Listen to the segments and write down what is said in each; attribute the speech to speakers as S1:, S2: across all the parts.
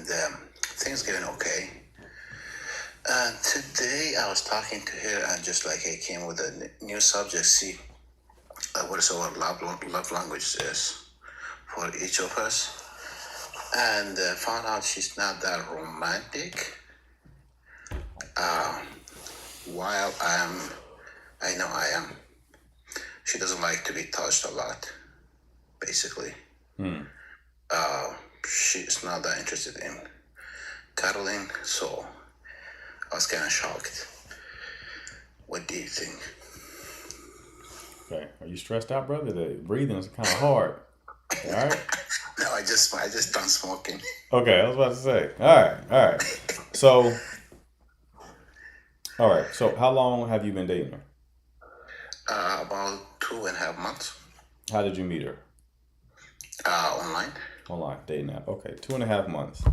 S1: and things getting okay. Today I was talking to her and just like he came with a new subject. See, what is our love language is for each of us, and found out she's not that romantic. While I know I am. She doesn't like to be touched a lot. Basically, she's not that interested in cuddling. So I was kind of shocked. What do you think?
S2: Okay. Are you stressed out, brother? The breathing is kind of hard. All right.
S1: No, I just done smoking.
S2: Okay, I was about to say. All right. All right. So, all right. So, how long have you been dating her?
S1: About 2.5 months.
S2: How did you meet her?
S1: Online.
S2: Online dating app. Okay, 2.5 months.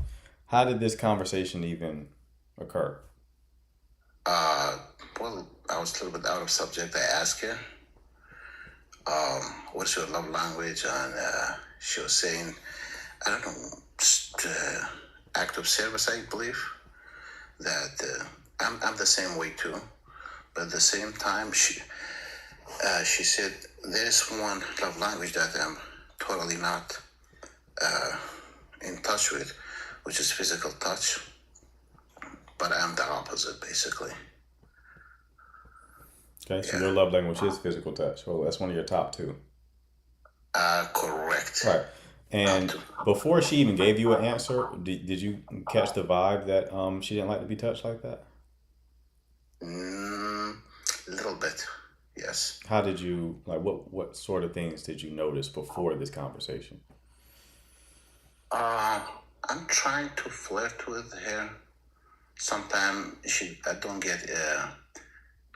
S2: How did this conversation even occur?
S1: Uh, well, I was a little bit out of subject. I asked her, what's your love language? And she was saying, I don't know, just, act of service, I believe. That I'm the same way too. But at the same time, she said, there's one love language that I'm totally not in touch with, which is physical touch. But I'm the opposite, basically.
S2: Okay, so
S1: Yeah.
S2: your love language is physical touch. Well, that's one of your top two.
S1: Correct.
S2: Right.
S1: Top
S2: And
S1: two.
S2: before she even gave you an answer, did you catch the vibe that she didn't like to be touched like that?
S1: Mm, a little bit. Yes.
S2: How did you like what sort of things did you notice before this conversation?
S1: Uh, I'm trying to flirt with her. Sometimes I don't get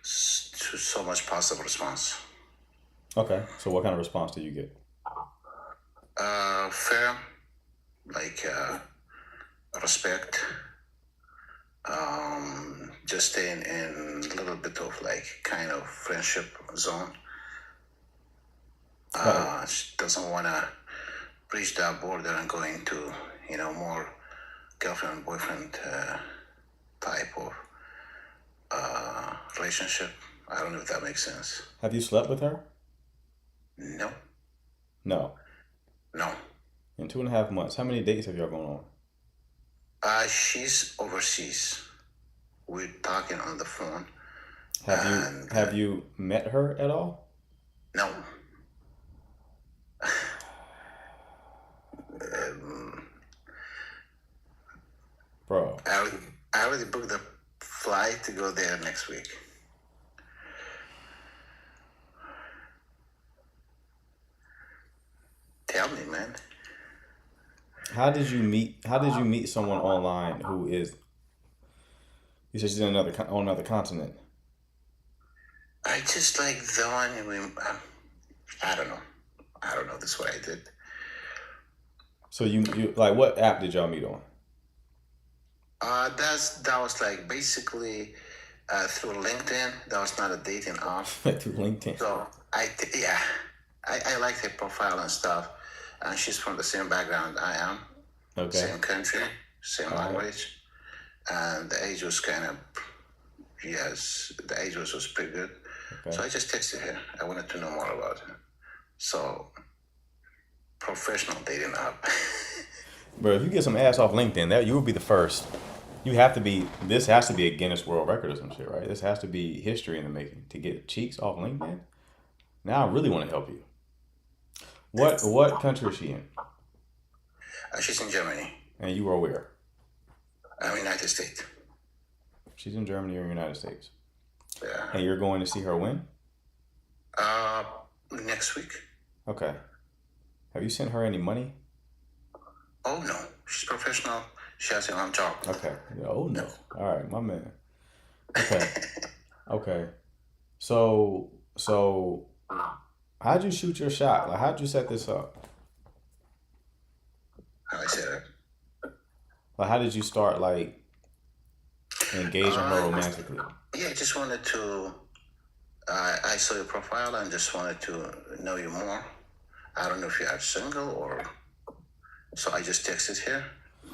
S1: so much positive response.
S2: Okay, so what kind of response do you get?
S1: Fair, like respect. Just staying in a little bit of like kind of friendship zone.
S2: Like,
S1: She doesn't want to breach that border and go into more girlfriend boyfriend type of relationship. I don't know if that makes sense.
S2: have you slept with her?
S1: No,
S2: No.
S1: no.
S2: In 2.5 months, how many dates have y'all going on?
S1: She's overseas. We're talking on the phone,
S2: Have you
S1: and
S2: have you met her at all?
S1: no, um,
S2: Bro,
S1: I already booked the flight to go there next week. Tell me, man.
S2: how did you meet someone online who is you said she's in on another continent.
S1: I just like the one I don't know. I don't know. This is what I did.
S2: So you like what app did y'all meet on?
S1: That was like basically through LinkedIn. That was not a dating app.
S2: Through LinkedIn.
S1: So yeah, I liked her profile and stuff, and she's from the same background I am,
S2: Okay.
S1: same country, same
S2: All right.
S1: language, and the age was kind of yes, the age was pretty good. So
S2: Okay.
S1: I just texted her. I wanted to know more about her. So professional dating app.
S2: Bro, if you get some ass off LinkedIn, that you will be the first. You have to be. This has to be a Guinness World Record or some shit, right? This has to be history in the making to get cheeks off LinkedIn. Now I really want to help you. What country is she in?
S1: She's in Germany.
S2: And you are where?
S1: I'm United States.
S2: She's in Germany or United States.
S1: Yeah.
S2: And you're going to see her when?
S1: Uh, Next week.
S2: Okay. Have you sent her any money?
S1: Oh no, she's professional. She has her own job.
S2: Okay. Oh
S1: No.
S2: no. All right, my man. Okay. Okay. So how'd you shoot your shot? Like how'd you set this up?
S1: How I said it.
S2: Like how did you start like engaging her
S1: Uh,
S2: romantically?
S1: yeah, I just wanted to. I saw your profile and just wanted to know you more. I don't know if you are single or. So I just texted her.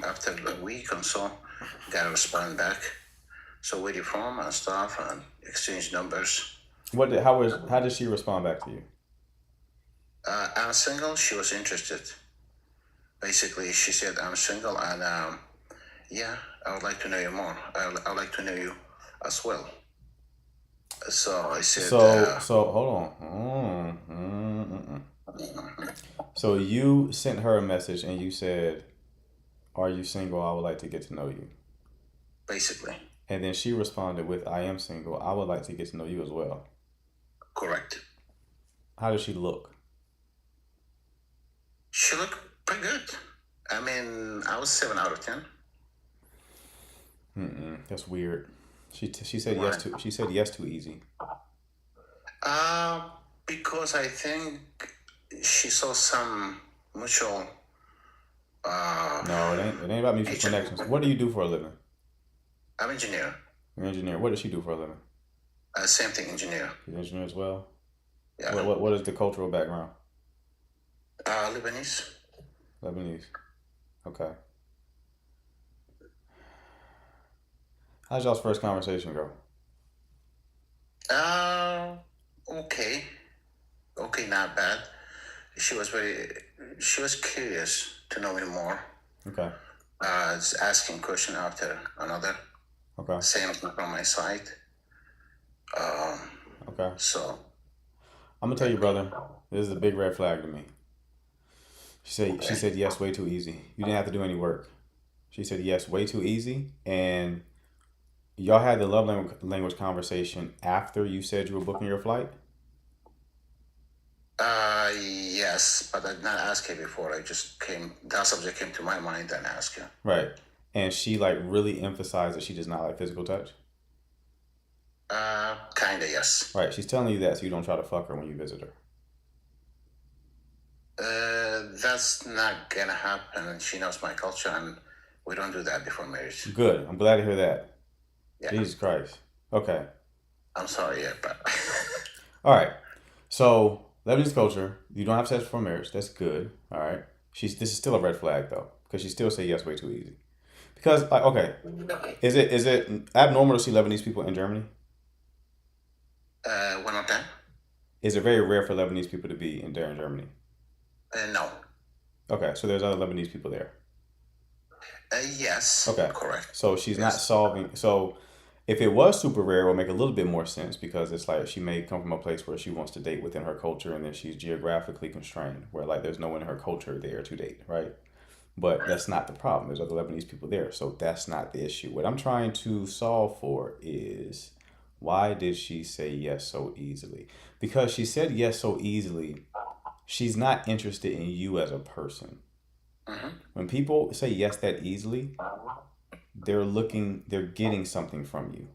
S1: after a week or so, got a response back. So we reform and stuff and exchange numbers.
S2: How did she respond back to you?
S1: I'm single. She was interested. Basically, she said, I'm single and yeah, I would like to know you more. I would like to know you as well. So I said,
S2: So hold on. So you sent her a message and you said, "Are you single? I would like to get to know you."
S1: basically,
S2: And then she responded with, "I am single. I would like to get to know you as well."
S1: correct.
S2: How does she look?
S1: She looked pretty good. I mean, I was 7 out of 10.
S2: That's weird. She said
S1: Why?
S2: yes too easy.
S1: Uh, because I think she saw some mutual
S2: No, it ain't about mutual
S1: nature.
S2: connections. What do you do for a living?
S1: I'm engineer.
S2: You're an engineer. What does she do for a living?
S1: Same thing, engineer.
S2: She's an engineer as well.
S1: Yeah.
S2: What is the cultural background?
S1: Lebanese.
S2: Lebanese. Okay. How's y'all's first conversation go?
S1: Uh, okay. Okay, not bad. She was very, she was curious to know me more.
S2: Okay.
S1: Just asking question after another.
S2: Okay.
S1: Same thing from my side. Um,
S2: Okay.
S1: so
S2: I'm gonna tell you, brother. This is a big red flag to me. She said yes way too easy. You didn't have to do any work. She said yes way too easy, and y'all had the language conversation after you said you were booking your flight.
S1: yes, but I did not ask her before. I just came, that subject came to my mind and asked her.
S2: Right. And she like really emphasized that she does not like physical touch.
S1: Kinda, yes.
S2: Right. She's telling you that so you don't try to fuck her when you visit her.
S1: That's not gonna happen. She knows my culture and we don't do that before marriage.
S2: Good. I'm glad to hear that.
S1: Yeah,
S2: Jesus Christ. Okay.
S1: I'm sorry, yeah, but
S2: All right. So Lebanese culture, you don't have sex before marriage. That's good. All right. This is still a red flag though, because she still say yes way too easy. Because like, okay, is it abnormal to see Lebanese people in Germany?
S1: one more time.
S2: Is it very rare for Lebanese people to be in there in Germany?
S1: No.
S2: Okay, so there's other Lebanese people there.
S1: Yes,
S2: Okay,
S1: correct.
S2: so she's not
S1: Yes.
S2: solving. So if it was super rare, it would make a little bit more sense because it's like she may come from a place where she wants to date within her culture, and then she's geographically constrained, where like there's no one in her culture there to date, right? But that's not the problem. There's other Lebanese people there, so that's not the issue. What I'm trying to solve for is why did she say yes so easily? Because she said yes so easily, she's not interested in you as a person.
S1: hmm
S2: When people say yes that easily, they're getting something from you.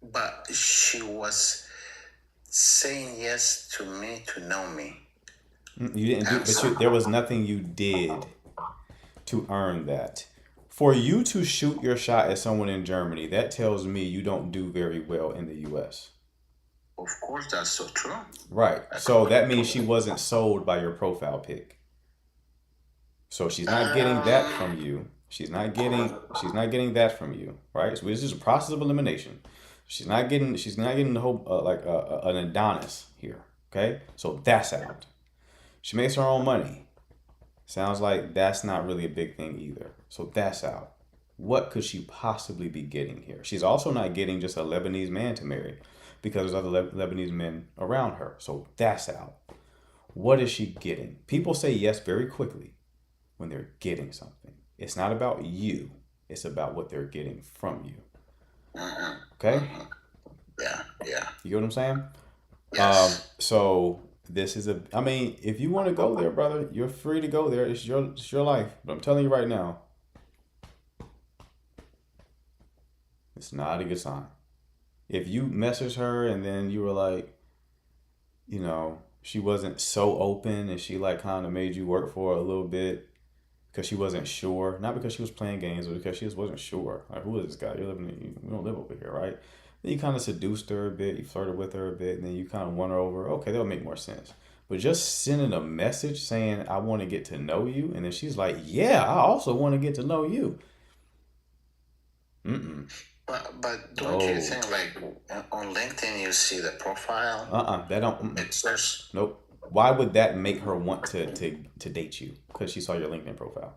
S1: But she was saying yes to me to know me.
S2: You didn't do,
S1: I'm sorry.
S2: there was nothing you did to earn that. For you to shoot your shot at someone in Germany, that tells me you don't do very well in the US.
S1: Of course, that's so true.
S2: Right. So that means she wasn't sold by your profile pic. So she's not getting that from you. She's not getting that from you, right? So this is a process of elimination. She's not getting the whole an Adonis here. Okay, so that's out. She makes her own money. Sounds like that's not really a big thing either. So that's out. What could she possibly be getting here? She's also not getting just a Lebanese man to marry because there's other Lebanese men around her. So that's out. What is she getting? People say yes very quickly when they're getting something. It's not about you. It's about what they're getting from you. Okay?
S1: Yeah, yeah.
S2: You get what I'm saying?
S1: Yes.
S2: So this is I mean, if you want to go there, brother, you're free to go there. It's your life. But I'm telling you right now, it's not a good sign. If you message her and then you were like, she wasn't so open and she like kind of made you work for her a little bit because she wasn't sure, not because she was playing games, but because she just wasn't sure. Like, who is this guy? We don't live over here, right? Then you kind of seduced her a bit, you flirted with her a bit, and then you kind of won her over. Okay, that'll make more sense. But just sending a message saying, I want to get to know you. And then she's like, yeah, I also want to get to know you. Mm-mm.
S1: But don't you
S2: No.
S1: think like on LinkedIn you see the profile
S2: That don't. Mm-mm.
S1: pictures?
S2: Nope. Why would that make her want to date you? Because she saw your LinkedIn profile.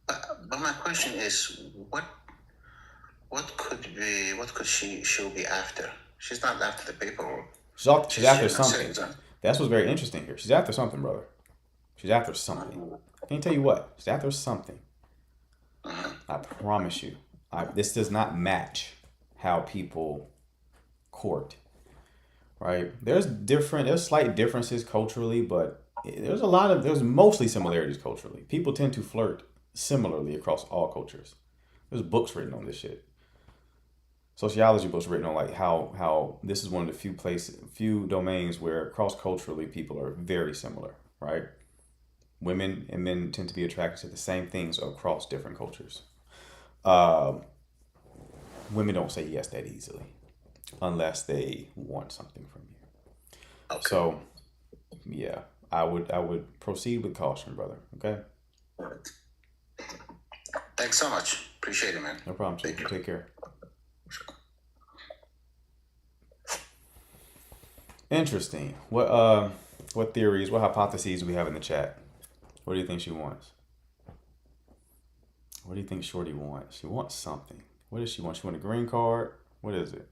S1: But my question is, what could she'll be after? She's not after the paperwork.
S2: She's
S1: She's
S2: after
S1: German
S2: something.
S1: citizen.
S2: That's what's very interesting here. She's after something, brother. She's after something. Can you tell you what? She's after something. I promise you. This does not match how people court, right? There's slight differences culturally, but there's mostly similarities culturally. People tend to flirt similarly across all cultures. There's books written on this shit. Sociology books written on like how this is one of the few domains where cross culturally people are very similar, right? Women and men tend to be attracted to the same things across different cultures. Uh, Women don't say yes that easily unless they want something from you.
S1: Okay.
S2: So, yeah, I would proceed with caution, brother. Okay,
S1: Thanks so much. Appreciate it, man.
S2: no problem.
S1: Thank you.
S2: Take care. Interesting. What theories, what hypotheses do we have in the chat? What do you think she wants? What do you think Shorty wants? She wants something. What does she want? She want a green card? What is it?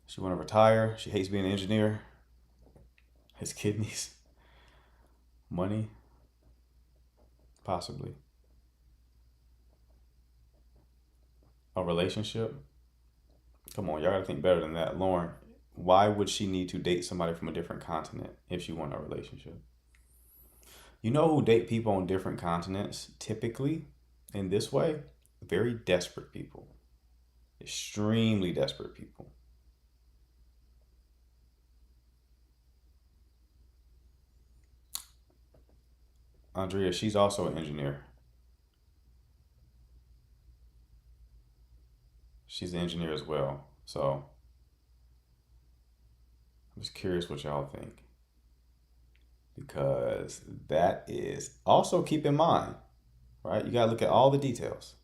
S2: She want to retire? She hates being an engineer? His kidneys? Money? Possibly. A relationship? Come on, y'all gotta think better than that. Lauren, why would she need to date somebody from a different continent if she want a relationship? You know who date people on different continents typically in this way? Very desperate people. Extremely desperate people. Andrea, she's also an engineer. She's an engineer as well. So I'm just curious what y'all think. Because that is also keep in mind, right? You gotta look at all the details.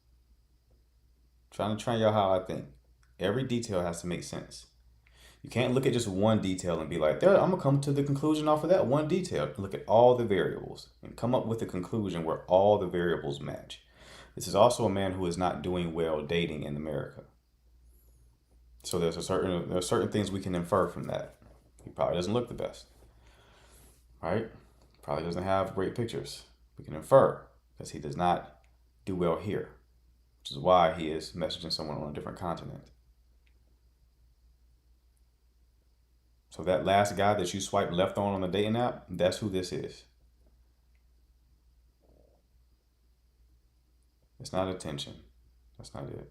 S2: Trying to train y'all how I think. Every detail has to make sense. You can't look at just one detail and be like, there, I'm gonna come to the conclusion off of that one detail. Look at all the variables and come up with a conclusion where all the variables match. This is also a man who is not doing well dating in America. So there are certain things we can infer from that. He probably doesn't look the best, right? Probably doesn't have great pictures. We can infer because he does not do well here, which is why he is messaging someone on a different continent. So that last guy that you swipe left on the dating app, that's who this is. It's not attention. That's not it.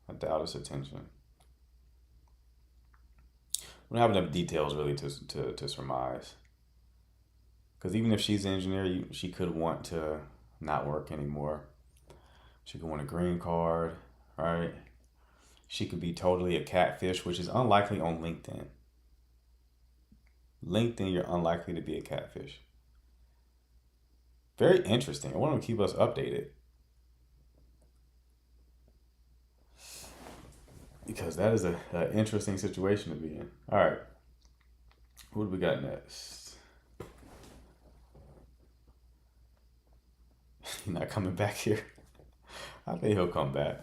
S2: I doubt it's attention. We don't have enough details really to surmise. Because even if she's an engineer, she could want to not work anymore. She could want a green card, right? She could be totally a catfish, which is unlikely on LinkedIn. LinkedIn, you're unlikely to be a catfish. Very interesting. I want to keep us updated. Because that is an interesting situation to be in. All right. What do we got next? He's not coming back here. I think he'll come back.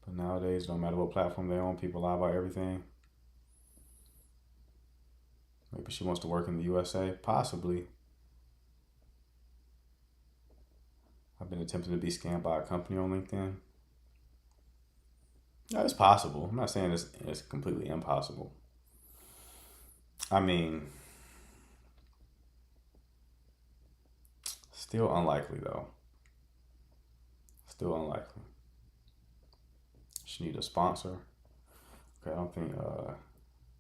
S2: But nowadays, no matter what platform they're on, people lie about everything. Maybe she wants to work in the USA. Possibly. I've been attempting to be scammed by a company on LinkedIn. Yeah, it's possible. I'm not saying it's completely impossible. I mean, still unlikely though. Still unlikely. She need a sponsor. Okay, I don't think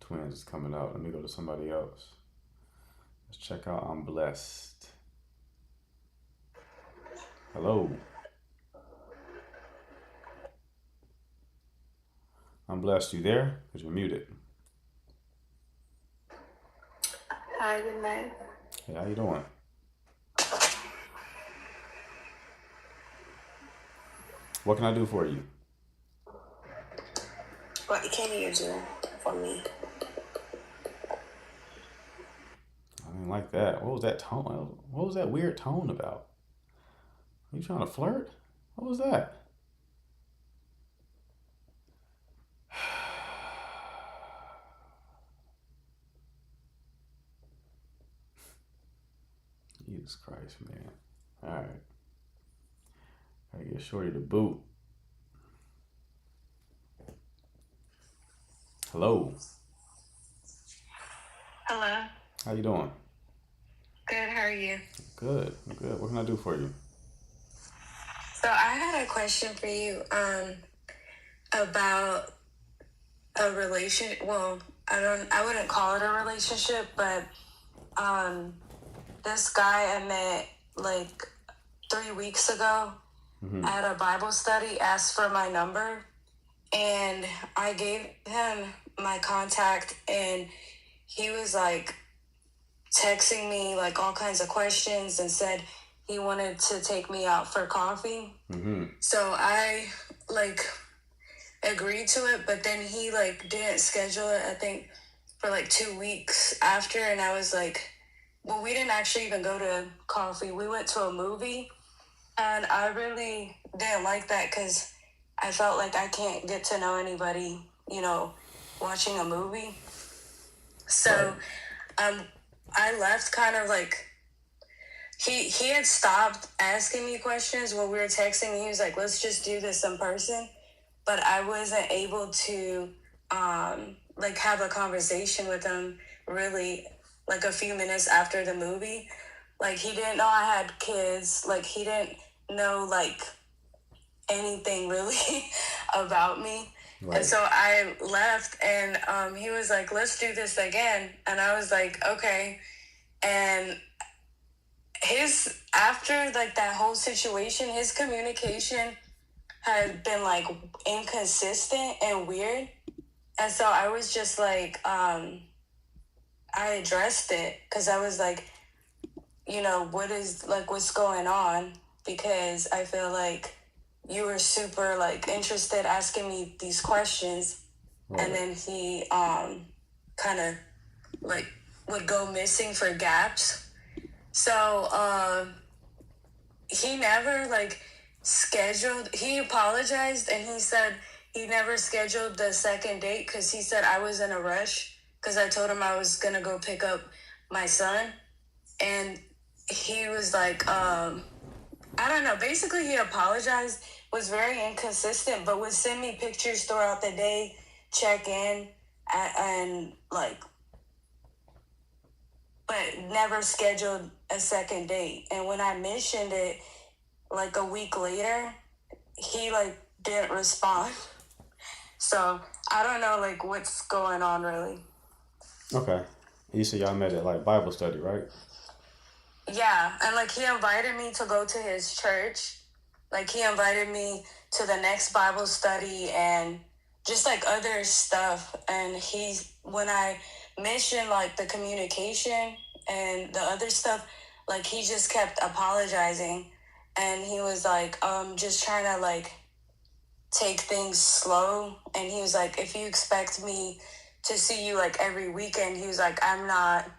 S2: Twins is coming out. Let me go to somebody else. Let's check out I'm Blessed. Hello. I'm blessed. You there? Because you're muted.
S3: Hi, good night.
S2: Hey, how you doing? What can I do for you?
S3: What can you do for me?
S2: I didn't like that. What was that tone? What was that weird tone about? Are you trying to flirt? What was that? Jesus Christ, man. All right. I get Shorty to boot. Hello.
S3: Hello.
S2: How you doing?
S3: Good, how are you?
S2: Good. I'm good. What can I do for you?
S3: So I had a question for you about a relation. Well, I wouldn't call it a relationship, but this guy I met like 3 weeks ago at a Bible study asked for my number, and I gave him my contact, and he was like texting me like all kinds of questions and said he wanted to take me out for coffee. So I like agreed to it, but then he like didn't schedule it, I think, for like 2 weeks after, and I was like, well, we didn't actually even go to coffee. We went to a movie, and I really didn't like that because I felt like I can't get to know anybody, watching a movie. So I left kind of like he had stopped asking me questions when we were texting. He was like, let's just do this in person. But I wasn't able to like have a conversation with him really like a few minutes after the movie. Like he didn't know I had kids. Like he didn't know like anything really about me.
S2: Right.
S3: And so I left, and he was like, let's do this again. And I was like, okay. And after like that whole situation, his communication had been like inconsistent and weird. And so I was just like, I addressed it because I was like, what's going on? Because I feel like you were super like interested asking me these questions.
S2: Right.
S3: And then he kind of like would go missing for gaps. So he never like scheduled. He apologized, and he said he never scheduled the second date because he said I was in a rush because I told him I was gonna go pick up my son. And he was like, I don't know. Basically, he apologized, was very inconsistent, but would send me pictures throughout the day, check in, and like, but never scheduled a second date. And when I mentioned it, like a week later, he like didn't respond. So I don't know like what's going on really.
S2: Okay. You said y'all met at like Bible study, right?
S3: Yeah, and like he invited me to go to his church. Like he invited me to the next Bible study and just like other stuff. And when I mentioned like the communication and the other stuff, like he just kept apologizing. And he was like, just trying to like take things slow. And he was like, if you expect me to see you like every weekend, he was like, I'm not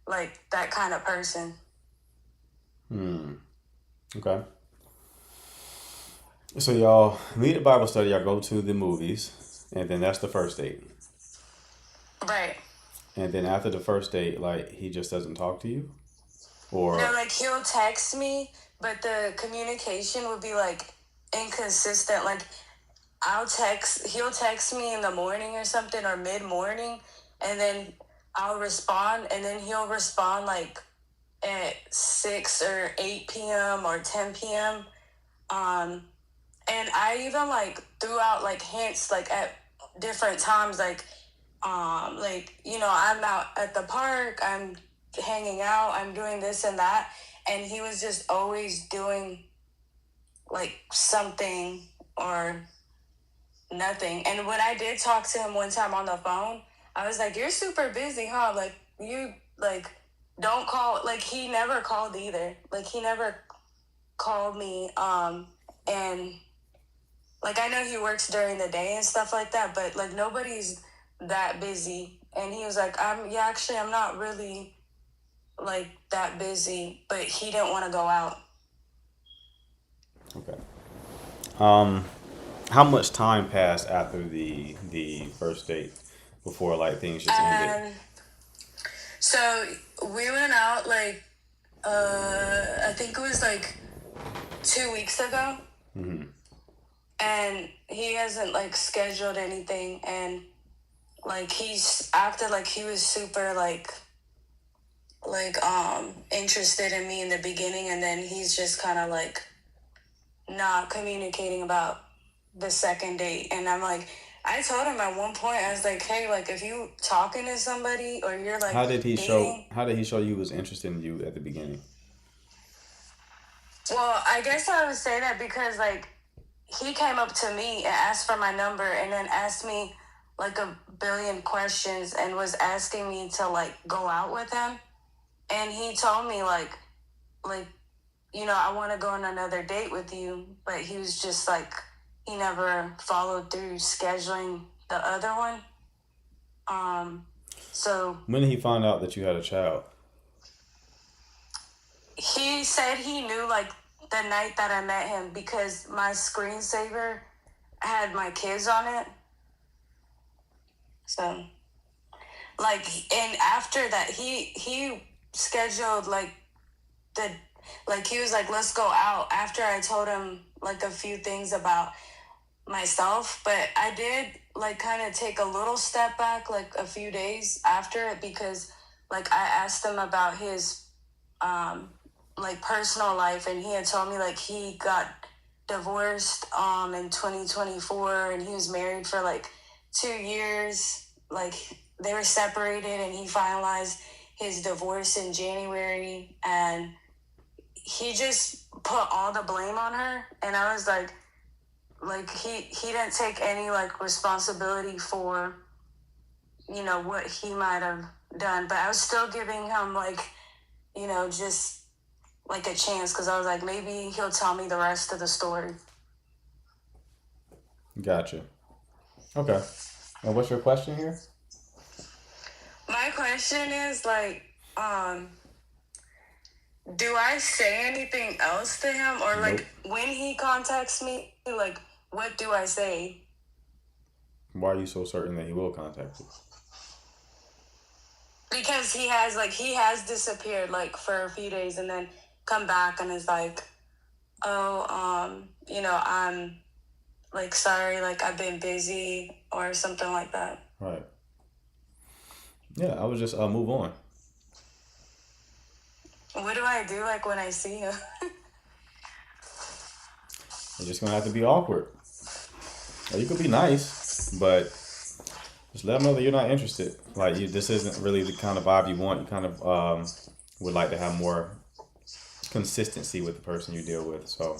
S3: like that kind of person.
S2: Okay. So y'all meet at Bible study, y'all go to the movies, and then that's the first date.
S3: Right.
S2: And then after the first date, like he just doesn't talk to you? Or
S3: No, like he'll text me, but the communication would be like inconsistent. Like he'll text me in the morning or something or mid morning, and then I'll respond, and then he'll respond like at 6 or 8 p.m. or 10 p.m. And I even like threw out like hints like at different times, like I'm out at the park, I'm hanging out, I'm doing this and that, and he was just always doing like something or nothing. And when I did talk to him one time on the phone, I was like, "You're super busy, huh? Like you like don't call." Like he never called either. Like he never called me. And like I know he works during the day and stuff like that, but like nobody's that busy. And he was like, actually I'm not really like that busy, but he didn't want to go out.
S2: Okay. Um, how much time passed after the first date before like things just ended?
S3: And so we went out like I think it was like 2 weeks ago, and he hasn't like scheduled anything, and like he's acted like he was super interested in me in the beginning, and then he's just kind of like not communicating about the second date. And I'm like, I told him at one point, I was like, hey, like if you talking to somebody or you're like dating.
S2: How did he show you was interested in you at the beginning?
S3: Well, I guess I would say that because like he came up to me and asked for my number and then asked me like a billion questions and was asking me to like go out with him. And he told me like I want to go on another date with you, but he was just like he never followed through scheduling the other one. So
S2: When did he find out that you had a child?
S3: he said he knew like the night that I met him because my screensaver had my kids on it. So like, and after that he scheduled like the like he was like, let's go out, after I told him like a few things about myself. But I did like kind of take a little step back like a few days after it because like I asked him about his like personal life, and he had told me like he got divorced in 2024, and he was married for like 2 years. Like they were separated and he finalized his divorce in January, and he just put all the blame on her. And I was like he didn't take any like responsibility for what he might have done. But I was still giving him like just like a chance because I was like, maybe he'll tell me the rest of the story.
S2: Gotcha. Okay. And what's your question here?
S3: My question is like, do I say anything else to him, or
S2: Nope.
S3: like when he contacts me, like what do I say?
S2: Why are you so certain that he will contact you?
S3: Because he has disappeared like for a few days and then come back and is like, oh, I'm like sorry, like I've been busy or something like that.
S2: Right. Yeah, I would just move on.
S3: What do I do like when I see him?
S2: It's just gonna have to be awkward. Or you could be nice, but just let them know that you're not interested. Like you, this isn't really the kind of vibe you want. You kind of would like to have more consistency with the person you deal with. So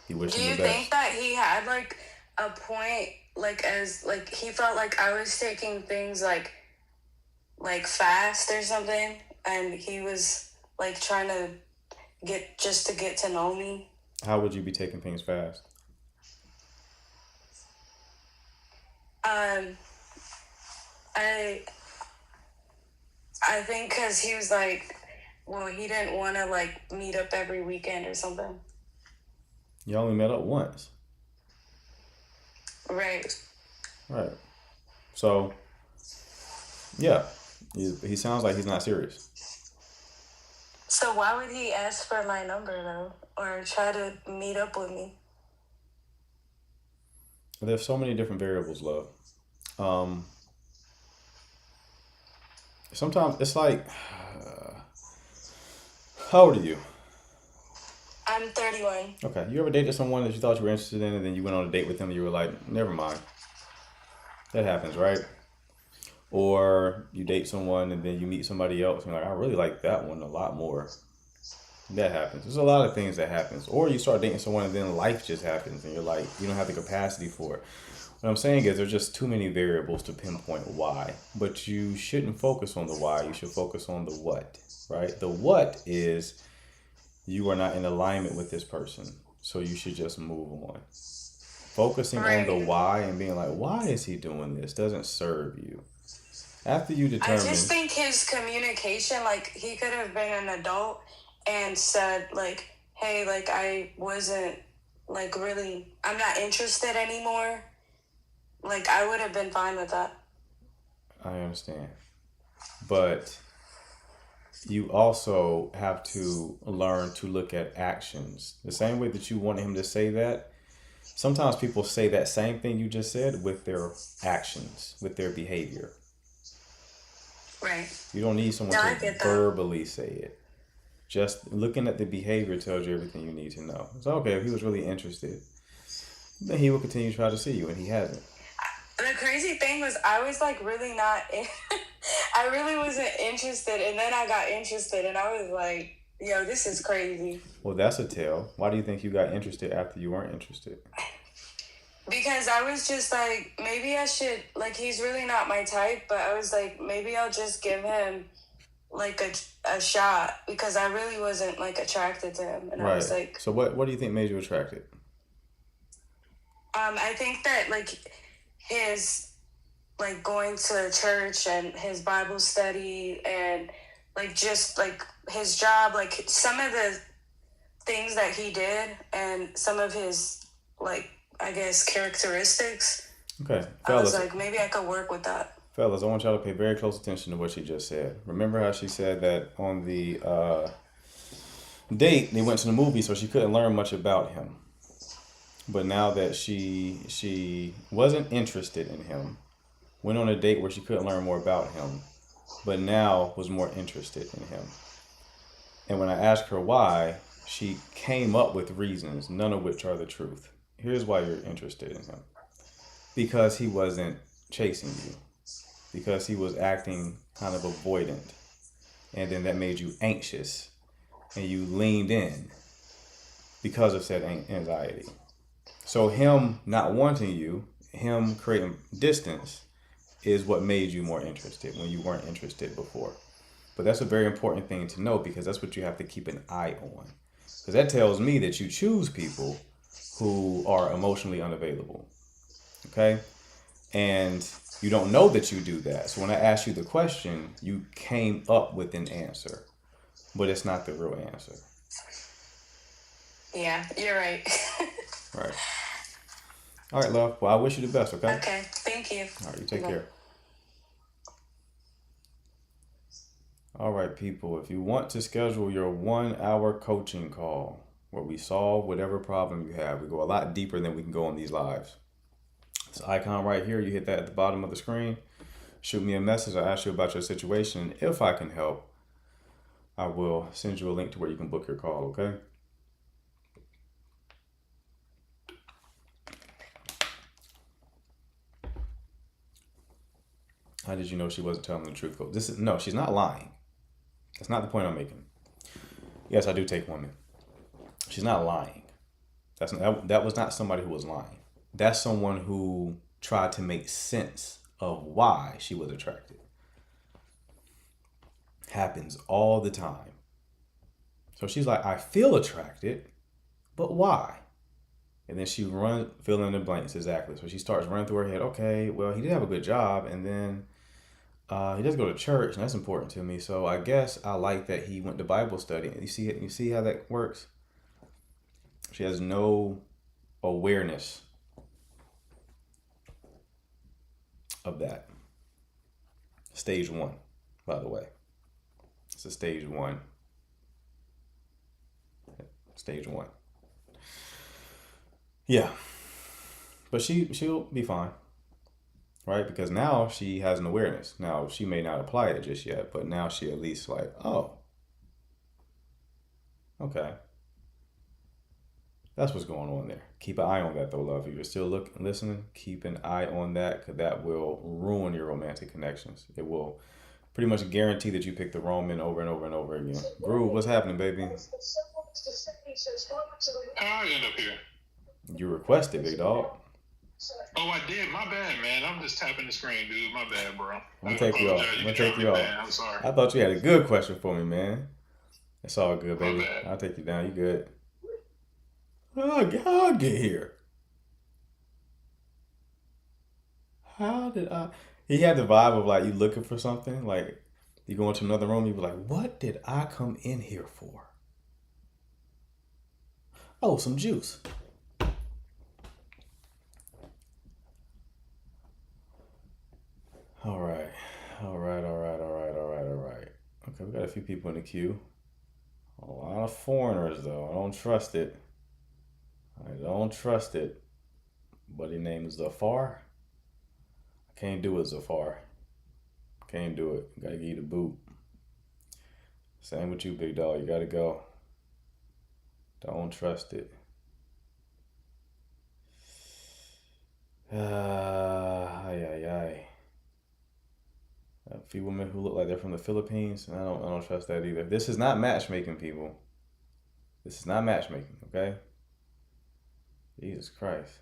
S2: you wish
S3: Do
S2: him
S3: you
S2: the
S3: think
S2: best.
S3: that he had like a point, like as like he felt like I was taking things like fast or something, and he was like trying to get to know me?
S2: How would you be taking things fast?
S3: Um, I I think because he was like, well, he didn't want to like meet up every weekend or something.
S2: You only met up once,
S3: Right.
S2: right? So yeah, he sounds like he's not serious.
S3: So why would he ask for my number though, or try to meet up with me?
S2: There's so many different variables, love. Um, Sometimes it's like, how old are you?
S3: I'm 31.
S2: Okay, you ever dated someone that you thought you were interested in, and then you went on a date with them, and you were like, never mind. That happens, right? Or you date someone, and then you meet somebody else, and you're like, I really like that one a lot more. That happens. There's a lot of things that happens. Or you start dating someone and then life just happens and you're like, you don't have the capacity for it. What I'm saying is there's just too many variables to pinpoint why. But you shouldn't focus on the why. You should focus on the what, right? The what is you are not in alignment with this person. So you should just move on. Focusing on the
S3: Right.
S2: why and being like, why is he doing this doesn't serve you. After you
S3: I just
S2: determine,
S3: think his communication, like, he could have been an adult and said, like, hey, like, I wasn't, like, really, I'm not interested anymore. Like, I would have been fine with that.
S2: I understand. But you also have to learn to look at actions. The same way that you wanted him to say that, sometimes people say that same thing you just said with their actions, with their behavior.
S3: Right.
S2: You don't need someone
S3: No, I
S2: to
S3: get that.
S2: verbally say it. Just looking at the behavior tells you everything you need to know. So, okay, if he was really interested, then he will continue to try to see you, and he hasn't.
S3: The crazy thing was, I was, like, really not, I really wasn't interested, and then I got interested, and I was like, yo, this is crazy.
S2: Well, that's a tell. Why do you think you got interested after you weren't interested?
S3: Because I was just like, maybe I should, like, he's really not my type, but I was like, maybe I'll just give him, like, a shot, because I really wasn't, like, attracted to him. And I was
S2: Right.
S3: like,
S2: So, what do you think made you attracted?
S3: I think that, like, his, like, going to church and his Bible study and, like, just, like, his job, like, some of the things that he did and some of his, like, I guess, characteristics,
S2: Okay,
S3: I was
S2: fellas,
S3: like, maybe I could work with that.
S2: fellas, I want y'all to pay very close attention to what she just said. Remember how she said that on the date they went to the movie, so she couldn't learn much about him. But now that she wasn't interested in him, went on a date where she couldn't learn more about him, but now was more interested in him. And when I asked her why, she came up with reasons, none of which are the truth. Here's why you're interested in him. Because he wasn't chasing you. Because he was acting kind of avoidant. And then that made you anxious. And you leaned in because of said anxiety. So him not wanting you, him creating distance, is what made you more interested when you weren't interested before. But that's a very important thing to know because that's what you have to keep an eye on. Because that tells me that you choose people who are emotionally unavailable. Okay? And you don't know that you do that. So when I asked you the question, you came up with an answer. But it's not the real answer.
S3: Yeah, you're right.
S2: Right. All right, love. Well, I wish you the best, okay?
S3: Okay, thank you.
S2: All right, you take
S3: Bye.
S2: care. All right, people, if you want to schedule your 1 hour coaching call where we solve whatever problem you have, we go a lot deeper than we can go on these lives. This icon right here, you hit that at the bottom of the screen. Shoot me a message. I'll ask you about your situation. If I can help, I will send you a link to where you can book your call, okay? How did you know she wasn't telling the truth? No, she's not lying. That's not the point I'm making. Yes, I do take women. She's not lying. That was not somebody who was lying. That's someone who tried to make sense of why she was attracted. Happens all the time. So she's like, I feel attracted, but why? And then she fill in the blanks exactly. So she starts running through her head. Okay, well, he did have a good job, and then he does go to church, and that's important to me. So I guess I like that he went to Bible study. You see how that works? She has no awareness of that. Stage 1, by the way. It's a stage 1. Stage 1. Yeah. But she'll be fine. Right? Because now she has an awareness. Now she may not apply it just yet, but now she at least like, oh, okay. That's what's going on there. Keep an eye on that though, love. If you're still listening, keep an eye on that because that will ruin your romantic connections. It will pretty much guarantee that you pick the wrong men over and over and over again. Groove, what's happening, baby?
S4: How I end up here?
S2: You requested, big dog.
S4: Oh, I did. My bad, man. I'm just tapping the screen, dude. My bad, bro.
S2: I'm gonna take you off.
S4: apologize.
S2: I'm
S4: You
S2: gonna
S4: can
S2: take
S4: drop
S2: you
S4: me,
S2: off.
S4: man. I'm sorry.
S2: I thought you had a good question for me, man. It's all good,
S4: My
S2: baby.
S4: bad.
S2: I'll take you down. You good? I'll get here. How did I? He had the vibe of like you looking for something. Like you go into another room, you be like, "What did I come in here for?" Oh, some juice. All right. Okay, we got a few people in the queue. A lot of foreigners, though. I don't trust it. Buddy named Zafar. I can't do it, Zafar. Can't do it. Gotta give you the boot. Same with you, big dog. You gotta go. Don't trust it. Ay. A few women who look like they're from the Philippines. I don't trust that either. This is not matchmaking, people. This is not matchmaking, okay? Jesus Christ.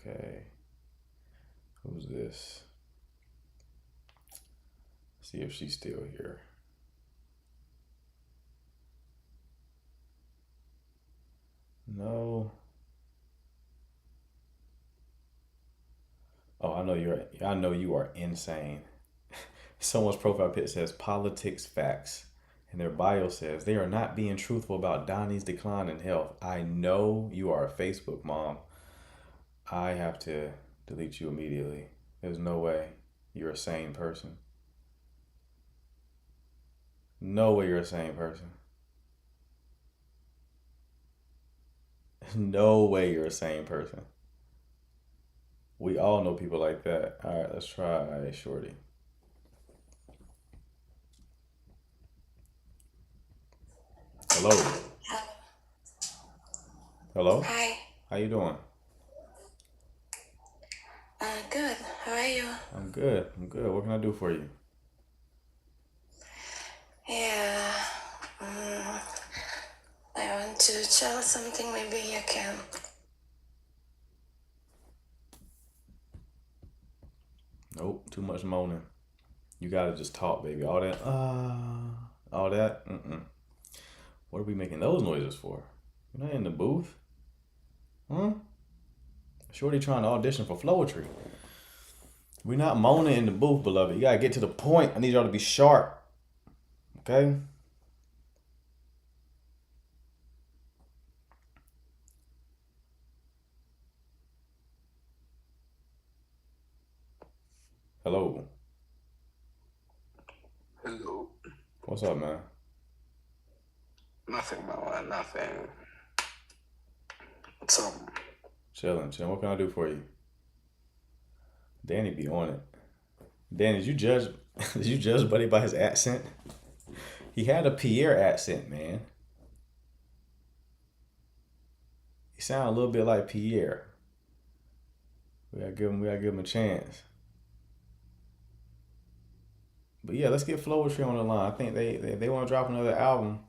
S2: Okay. Who's this? See if she's still here. No. Oh, I know you are insane. Someone's profile pic says politics facts. And their bio says they are not being truthful about Donnie's decline in health. I know you are a Facebook mom. I have to delete you immediately. There's no way you're a sane person. No way you're a sane person. No way you're a sane person. We all know people like that. All right, let's try Shorty. Hello. Hello?
S3: Hi.
S2: How you doing?
S3: Good. How are you?
S2: I'm good. What can I do for you?
S3: Yeah. I want to tell something. Maybe you can.
S2: Nope, too much moaning. You gotta just talk, baby. All that, What are we making those noises for? You're not in the booth? Huh? Shorty trying to audition for Flowetry. We're not moaning in the booth, beloved. You gotta get to the point. I need y'all to be sharp. Okay? Hello.
S4: Hello.
S2: What's up, man?
S4: Nothing, man. Nothing. What's up?
S2: Chilling. What can I do for you? Danny be on it. Danny, did you judge Buddy by his accent? He had a Pierre accent, man. He sounded a little bit like Pierre. We gotta give him a chance. But yeah, let's get Flowetry on the line. I think they want to drop another album.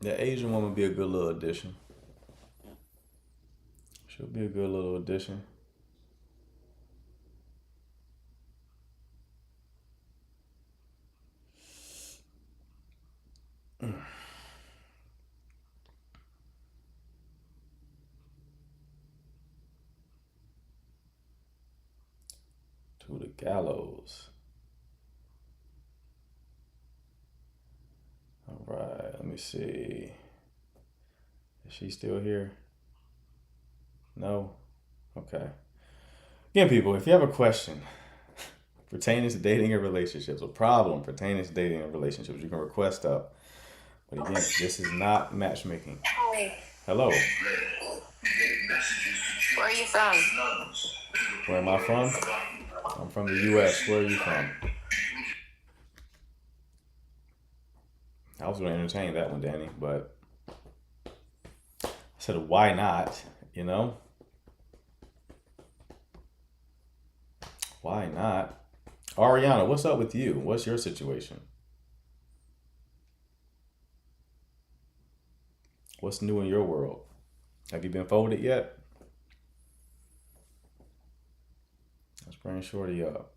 S2: The Asian woman would be a good little addition. She'll be a good little addition. To the gallows. All right, let me see. Is she still here? No? Okay. Again, people, if you have a question pertaining to dating and relationships, a problem pertaining to dating and relationships, you can request up. But again, this is not matchmaking.
S3: Hi.
S2: Hello.
S3: Where are you from?
S2: Where am I from? I'm from the U.S. Where are you from? I was going to entertain that one, Danny, but I said, why not? You know? Why not? Ariana, what's up with you? What's your situation? What's new in your world? Have you been folded yet? Let's bring Shorty up.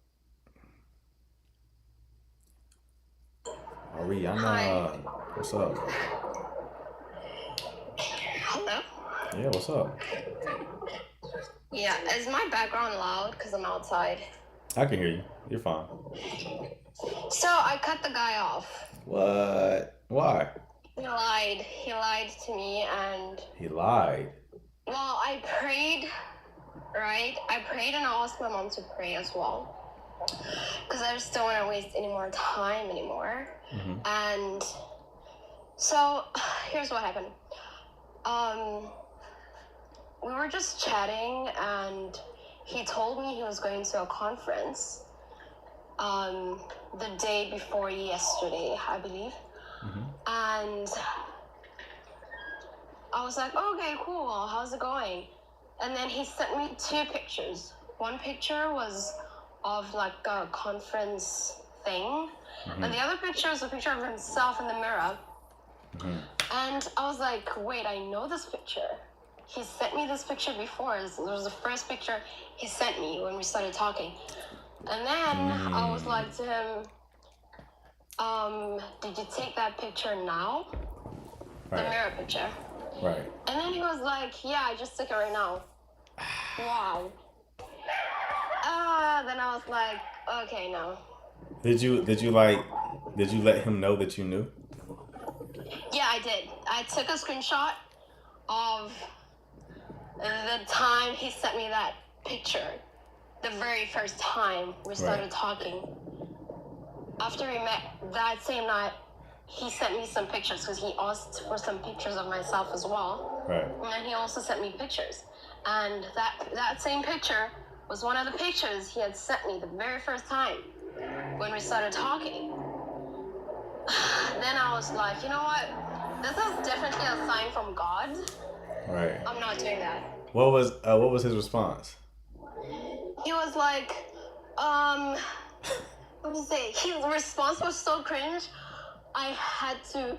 S2: Ariana, what's up?
S5: Hello?
S2: Yeah, what's up?
S5: Yeah, is my background loud? Because I'm outside.
S2: I can hear you. You're fine.
S5: So I cut the guy off.
S2: What? Why?
S5: He lied. He lied to me and,
S2: He lied.
S5: well, I prayed, right? I prayed and I asked my mom to pray as well. Because I just don't want to waste any more time anymore. And so here's what happened. We were just chatting and he told me he was going to a conference the day before yesterday, I believe. And I was like, oh, okay, cool. How's it going? And then he sent me 2 pictures. One picture was of like a conference thing. And the other picture is a picture of himself in the mirror. And I was like, wait, I know this picture. He sent me this picture before. It was the first picture he sent me when we started talking. And then I was like to him, did you take that picture now?
S2: Right.
S5: The mirror picture.
S2: Right.
S5: And then he was like, yeah, I just took it right now. Wow. Then I was like, okay, no.
S2: Did you let him know that you knew?
S5: Yeah, I did. I took a screenshot of the time he sent me that picture. The very first time we started talking. After we met that same night, he sent me some pictures because he asked for some pictures of myself as well.
S2: Right.
S5: And then he also sent me pictures. And that same picture was one of the pictures he had sent me the very first time when we started talking. Then I was like, you know what? This is definitely a sign from God.
S2: Right.
S5: I'm not doing that.
S2: What was his response?
S5: He was like, what did he say? His response was so cringe. I didn't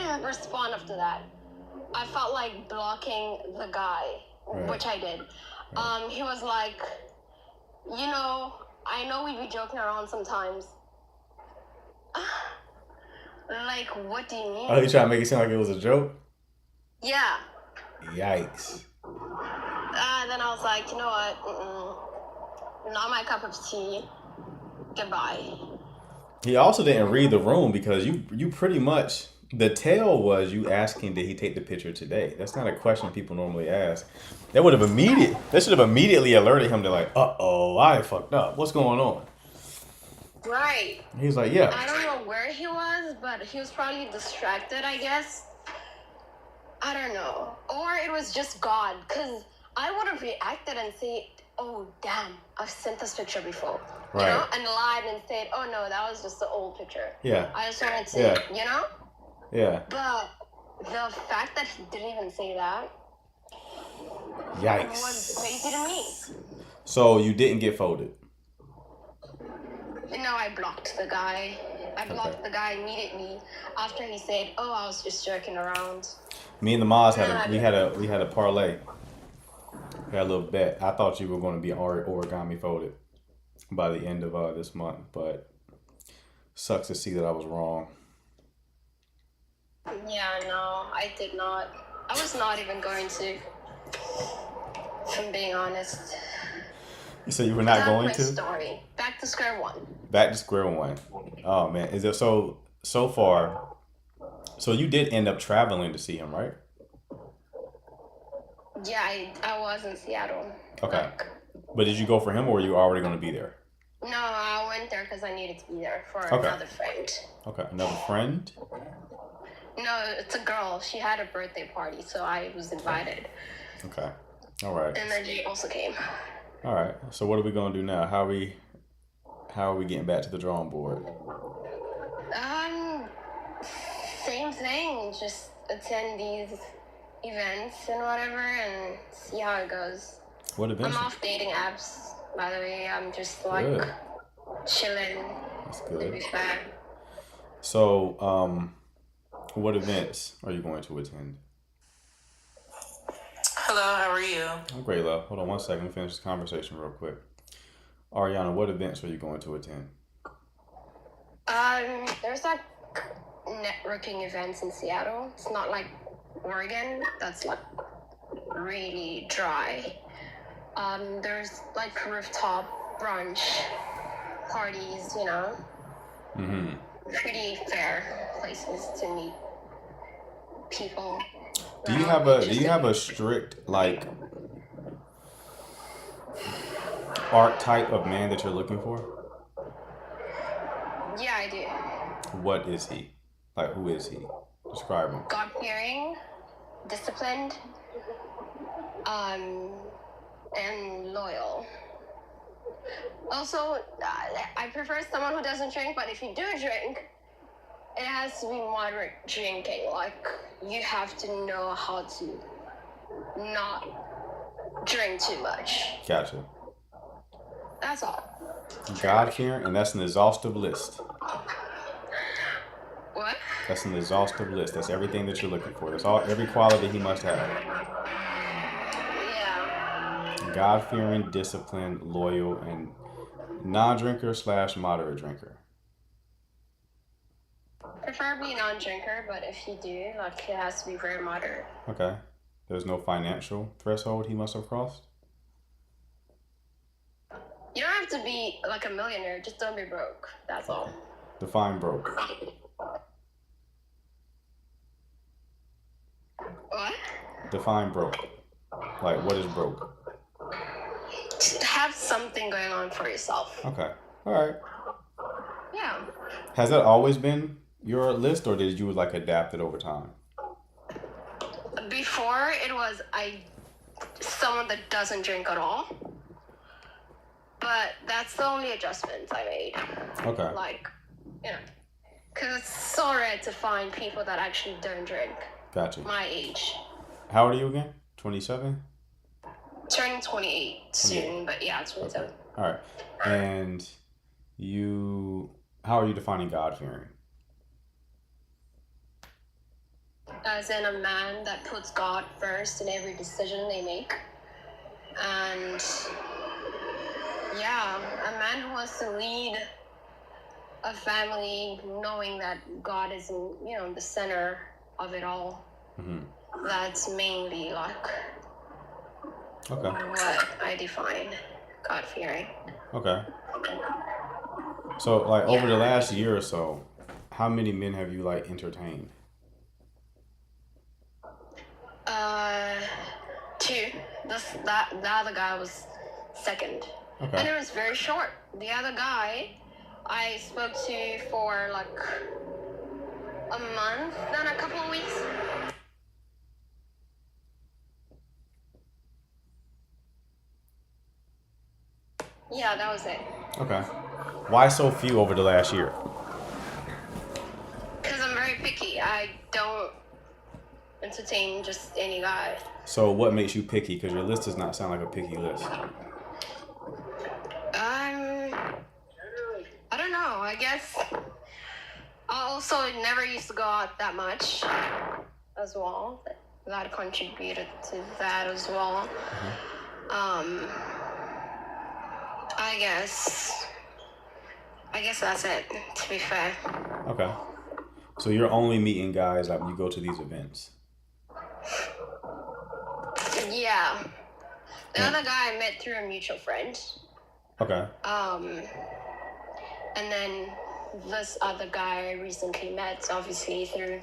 S5: even respond after that. I felt like blocking the guy, which I did. He was like, you know, I know we be joking around sometimes. Like, what do you mean?
S2: Oh, you trying to make it seem like it was a joke?
S5: Yeah.
S2: Yikes.
S5: Then I was like, you know what? Not my cup of tea. Goodbye.
S2: He also didn't read the room because you pretty much, the tale was you asking did he take the picture today. That's not a question people normally ask. They should have immediately alerted him to like, uh-oh, I fucked up. What's going on?
S5: Right.
S2: He's like, yeah.
S5: I don't know where he was, but he was probably distracted, I guess. I don't know. Or it was just God, because I would have reacted and said, oh, damn, I've sent this picture before.
S2: Right.
S5: You know? And lied and said, oh, no, that was just the old picture.
S2: Yeah.
S5: I just wanted to, you know?
S2: Yeah.
S5: But the fact that he didn't even say that
S2: Yikes.
S5: was crazy to me.
S2: So you didn't get folded?
S5: No, I blocked the guy. I blocked the guy immediately after he said, oh, I was just joking around.
S2: Me and the Moz we had a parlay. We had a little bet. I thought you were going to be origami folded by the end of this month, but sucks to see that I was wrong.
S5: Yeah, no, I did not. I was not even going to, if I'm being honest.
S2: You said you were not going to?
S5: Story. Back to square one.
S2: Back to square one. Oh man, is it so far? So you did end up traveling to see him, right?
S5: Yeah, I was in Seattle.
S2: Okay. But did you go for him, or were you already going to be there?
S5: No, I went there because I needed to be there for another friend.
S2: Okay, another friend?
S5: No, it's a girl. She had a birthday party, so I was invited.
S2: Okay. All right.
S5: And then Jay also came.
S2: All right. So what are we gonna do now? How are we getting back to the drawing board?
S5: Same thing. Just attend these events and whatever, and see how it goes.
S2: What events?
S5: I'm off dating apps, by the way. I'm just like
S2: Good.
S5: chilling.
S2: That's
S5: To be
S2: good.
S5: fair.
S2: So, what events are you going to attend?
S6: Hello, how are you?
S2: I'm great, love. Hold on one second. Let me finish this conversation real quick. Ariana, what events are you going to attend?
S5: There's like networking events in Seattle. It's not like Oregon. That's like really dry. There's like rooftop brunch parties, you know.
S2: Mm-hmm.
S5: Pretty fair places to meet people.
S2: Do you have a strict like archetype of man that you're looking for?
S5: Yeah, I do.
S2: What is he? Like, who is he? Describe him.
S5: God-fearing, disciplined, and loyal. Also, I prefer someone who doesn't drink, but if you do drink, it has to be moderate drinking. Like, you have to know how to not drink too much.
S2: Gotcha.
S5: That's all.
S2: God-fearing, and that's an exhaustive list.
S5: What?
S2: That's an exhaustive list. That's everything that you're looking for. That's every quality he must have.
S5: Yeah.
S2: God-fearing, disciplined, loyal, and non-drinker / moderate drinker.
S5: Preferably non-drinker, but if you do, like, it has to be very moderate.
S2: Okay. There's no financial threshold he must have crossed?
S5: You don't have to be like a millionaire, just don't be broke. That's all.
S2: Define broke.
S5: What?
S2: Define broke. Like, what is broke?
S5: Just have something going on for yourself.
S2: Okay. All right.
S5: Yeah.
S2: Has that always been your list, or did you like adapt it over time?
S5: Before it was someone that doesn't drink at all. But that's the only adjustment I made.
S2: Okay.
S5: Like, you know, because it's so rare to find people that actually don't drink.
S2: Gotcha.
S5: My age.
S2: How old are you again? 27?
S5: Turning 28 soon, but yeah, 27.
S2: Okay. All right. And how are you defining God-fearing?
S5: As in a man that puts God first in every decision they make. And yeah, a man who wants to lead a family knowing that God is in the center of it all.
S2: Mm-hmm.
S5: That's mainly like
S2: Okay.
S5: what I define God-fearing.
S2: Okay. So, like, over the last year or so, how many men have you, like, entertained?
S5: 2. The other guy was second.
S2: Okay.
S5: And it was very short. The other guy I spoke to for like a month, then a couple of weeks. Yeah, that was it.
S2: Okay. Why so few over the last year?
S5: Because I'm very picky. I don't entertain just any guy.
S2: So what makes you picky? Because your list does not sound like a picky list.
S5: I don't know. I guess I also never used to go out that much as well. That contributed to that as well.
S2: Mm-hmm.
S5: I guess that's it, to be fair.
S2: Okay. So you're only meeting guys like when you go to these events.
S5: Yeah. The other guy I met through a mutual friend.
S2: Okay.
S5: And then this other guy I recently met, obviously through,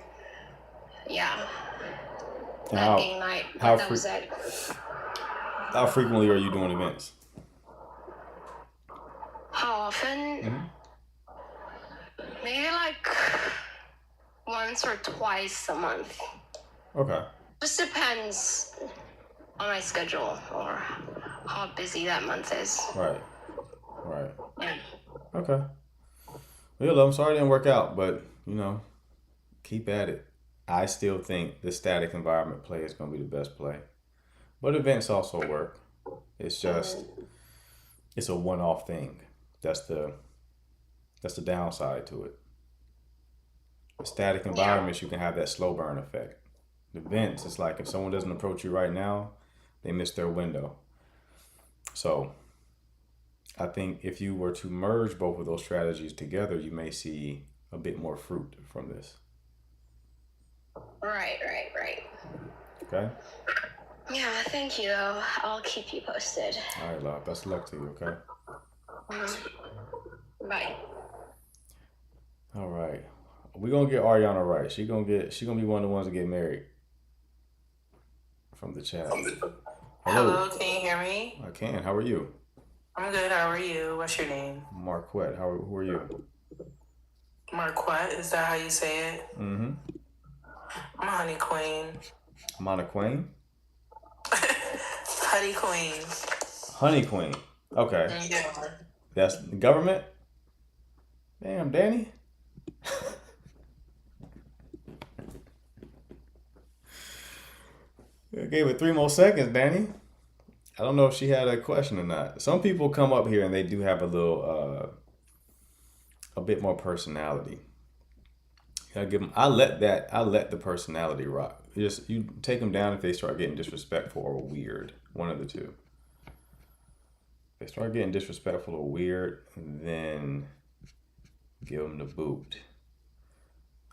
S5: that game night.
S2: how
S5: That was it.
S2: How frequently are you doing events?
S5: How often?
S2: Mm-hmm.
S5: Maybe like once or twice a month.
S2: Okay.
S5: Just depends on my schedule or how busy that month is.
S2: Right. Right.
S5: Yeah.
S2: Okay. Well, I'm sorry it didn't work out, but keep at it. I still think the static environment play is going to be the best play, but events also work. It's just it's a one-off thing. That's the downside to it. The static environments, you can have that slow burn effect. The events, it's like if someone doesn't approach you right now, they miss their window. So I think if you were to merge both of those strategies together, you may see a bit more fruit from this.
S5: Right.
S2: Okay?
S5: Yeah, thank you. I'll keep you posted.
S2: All right, love. Best of luck to you, okay?
S5: Bye.
S2: All right. We're gonna get Ariana right. She gonna be one of the ones to get married. From the chat.
S6: Hello, can you hear me?
S2: I can. How are you?
S6: I'm good. How are you? What's your name?
S2: Marquette. Who are you?
S6: Marquette. Is that how you say it?
S2: Mm-hmm.
S6: I'm a honey queen.
S2: Amana Queen?
S6: Honey queen.
S2: Honey Queen. Okay.
S6: Yeah.
S2: That's the government? Damn, Danny. I gave it 3 more seconds, Danny. I don't know if she had a question or not. Some people come up here and they do have a bit more personality. I give them. I let the personality rock. You take them down if they start getting disrespectful or weird. One of the two. If they start getting disrespectful or weird, then give them the boot.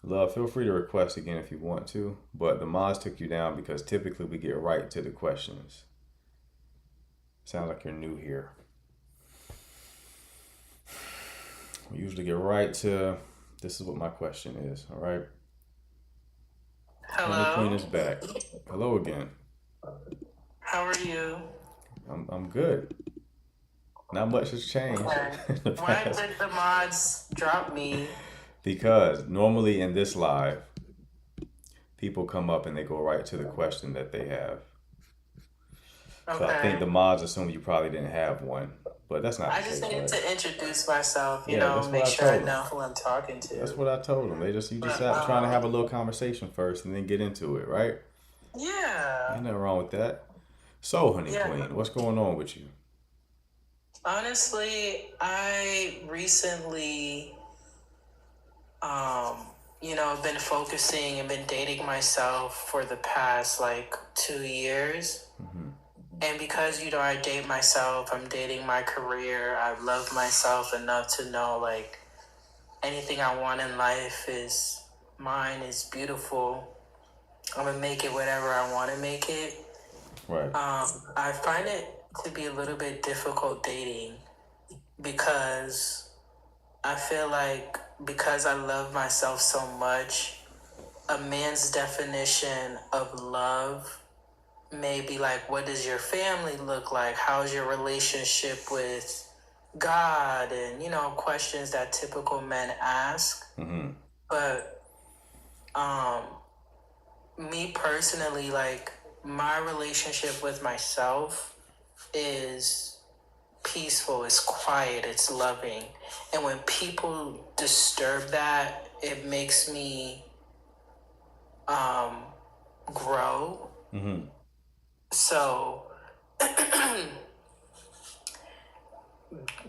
S2: Love, feel free to request again if you want to, but the mods took you down because typically we get right to the questions. Sounds like you're new here. We usually get right to, this is what my question is, all right?
S6: Hello.
S2: And the queen is back. Hello again.
S6: How are you?
S2: I'm good. Not much has changed. in the
S6: Why
S2: past.
S6: did the mods drop me?
S2: Because normally in this live, people come up and they go right to the question that they have. So I think the mods assume you probably didn't have one, but that's not
S6: I
S2: the
S6: just
S2: case,
S6: needed
S2: right?
S6: to introduce myself,
S2: Yeah, that's
S6: make
S2: what I
S6: sure I
S2: told
S6: know who I'm talking to.
S2: That's what I told them. You just trying to have a little conversation first and then get into it, right?
S6: Yeah.
S2: Ain't nothing wrong with that. So, honey
S6: Yeah.
S2: queen, what's going on with you?
S6: Honestly, I recently, been focusing and been dating myself for the past 2 years.
S2: Mm-hmm.
S6: And because, I date myself, I'm dating my career, I love myself enough to know, anything I want in life is mine, is beautiful. I'm going to make it whatever I want to make it.
S2: Right.
S6: I find it to be a little bit difficult dating because I feel like because I love myself so much, a man's definition of love may be what does your family look like? How's your relationship with God? And, questions that typical men ask.
S2: Mm-hmm.
S6: But me personally, my relationship with myself is peaceful, it's quiet, it's loving. And when people disturb that, it makes me grow.
S2: Mm-hmm.
S6: So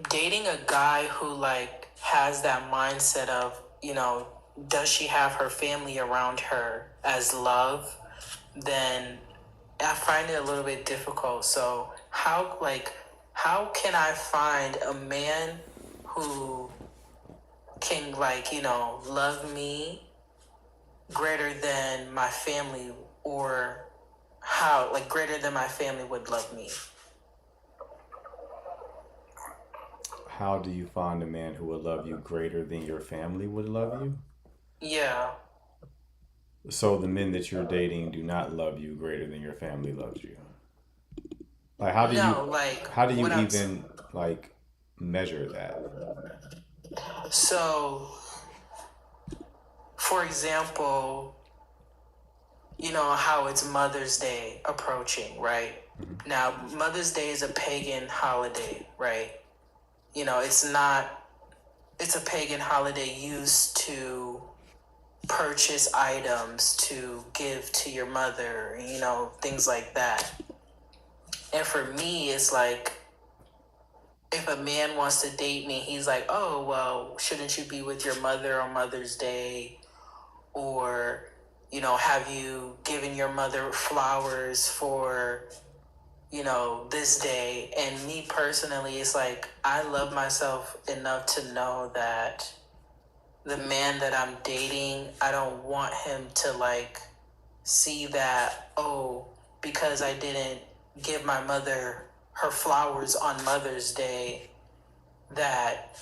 S6: dating a guy who has that mindset of, does she have her family around her as love, then I find it a little bit difficult. So how can I find a man who can love me greater than my family, or how greater than my family would love me?
S2: How do you find a man who will love you greater than your family would love you?
S6: Yeah.
S2: So the men that you're dating do not love you greater than your family loves you. How do you even measure that?
S6: So, for example, how it's Mother's Day approaching, right? Now, Mother's Day is a pagan holiday, right? You know, it's a pagan holiday used to purchase items to give to your mother, you know, things like that. And for me, it's like, if a man wants to date me, he's like, oh, well, shouldn't you be with your mother on Mother's Day? Or, you know, have you given your mother flowers for, you know, this day? And me personally, it's like, I love myself enough to know that the man that I'm dating, I don't want him to like see that, oh, because I didn't give my mother her flowers on Mother's Day, that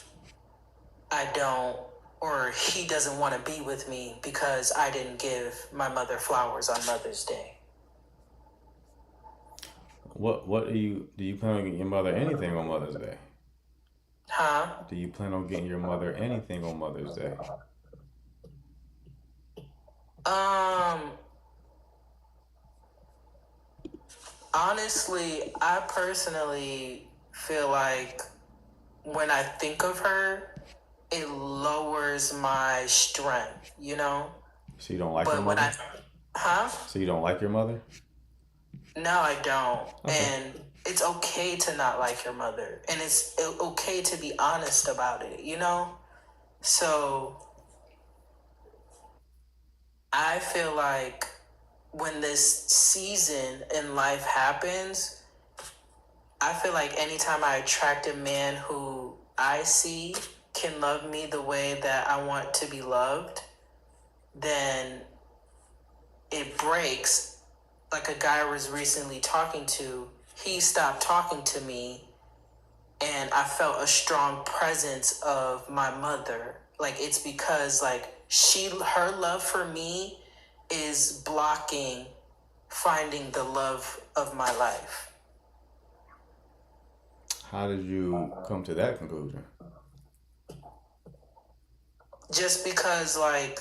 S6: I don't, or he doesn't want to be with me because I didn't give my mother flowers on Mother's Day.
S2: What do you plan on getting your mother anything on Mother's Day?
S6: Huh?
S2: Do you plan on getting your mother anything on Mother's Day?
S6: Honestly, I personally feel like when I think of her, it lowers my strength, you know?
S2: So you don't like your
S6: But when
S2: mother?
S6: huh?
S2: So you don't like your mother?
S6: No, I don't.
S2: Okay.
S6: And it's okay to not like your mother. And it's okay to be honest about it, you know? So I feel like when this season in life happens, I feel like anytime I attract a man who I see can love me the way that I want to be loved, then it breaks. Like a guy I was recently talking to, he stopped talking to me, and I felt a strong presence of my mother. Like, it's because like her love for me is blocking finding the love of my life.
S2: How did you come to that conclusion?
S6: Just because like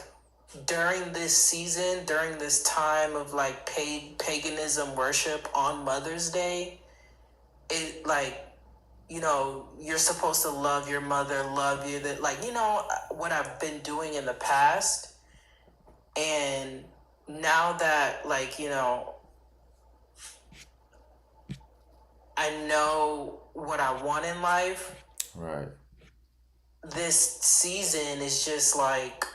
S6: during this season, during this time of like paganism worship on Mother's Day, it like, you know, you're supposed to love your mother, love you, that like, you know, what I've been doing in the past. And now that like, you know, I know what I want in life,
S2: Right.
S6: this season is just like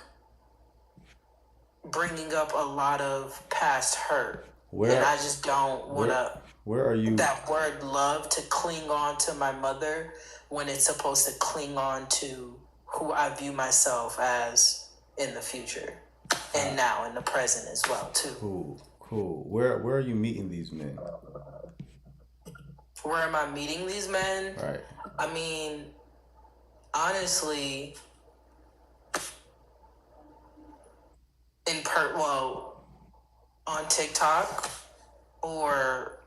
S6: bringing up a lot of past hurt. And I just don't want to,
S2: Where are you?
S6: that word love, to cling on to my mother when it's supposed to cling on to who I view myself as in the future and now in the present as well too.
S2: Cool. Where are you meeting these men?
S6: Where am I meeting these men?
S2: Right.
S6: I mean, honestly, on TikTok, or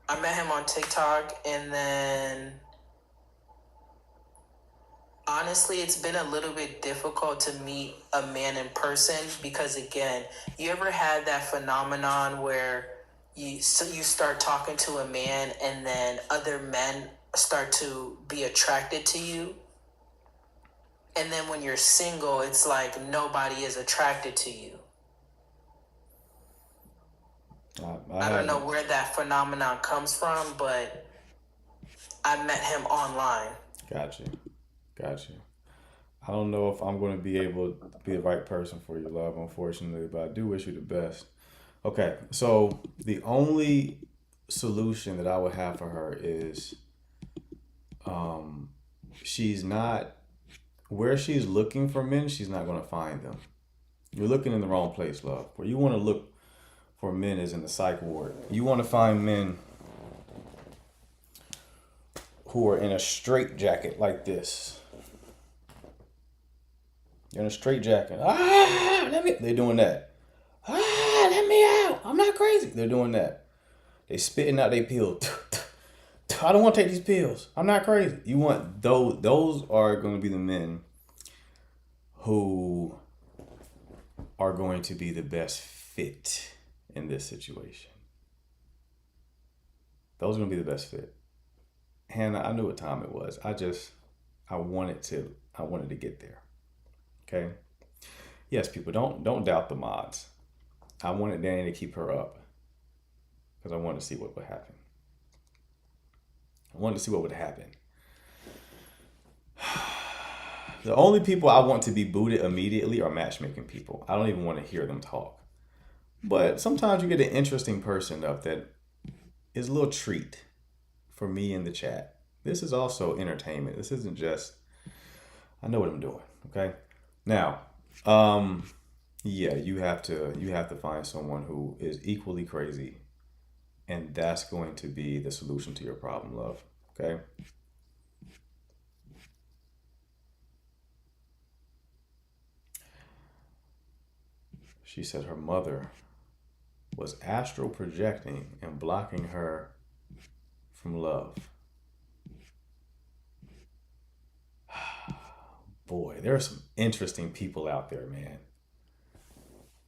S6: I met him on TikTok, and then honestly, it's been a little bit difficult to meet a man in person because, again, you ever had that phenomenon where you start talking to a man and then other men start to be attracted to you? And then when you're single, it's like nobody is attracted to you. I don't know where that phenomenon comes from, but I met him online.
S2: Gotcha. I don't know if I'm going to be able to be the right person for you, love, unfortunately, but I do wish you the best. Okay, so the only solution that I would have for her is she's not, where she's looking for men, she's not going to find them. You're looking in the wrong place, love. Where you want to look for men is in the psych ward. You want to find men who are in a straitjacket like this. You're in a straitjacket. They're doing that. Let me out. I'm not crazy. They're doing that. They spitting out their pills. I don't want to take these pills. I'm not crazy. You want those. Those are going to be the men who are going to be the best fit in this situation. those are gonna be the best fit. And I knew what time it was. I wanted to get there. Okay. Yes, people, don't doubt the mods. I wanted Danny to keep her up because I wanted to see what would happen. I wanted to see what would happen. The only people I want to be booted immediately are matchmaking people. I don't even want to hear them talk. But sometimes you get an interesting person up that is a little treat for me in the chat. This is also entertainment. This isn't just, I know what I'm doing. Okay. Now, yeah, you have to find someone who is equally crazy, and that's going to be the solution to your problem, love. Okay. She said her mother was astral projecting and blocking her from love. Boy, there are some interesting people out there, man.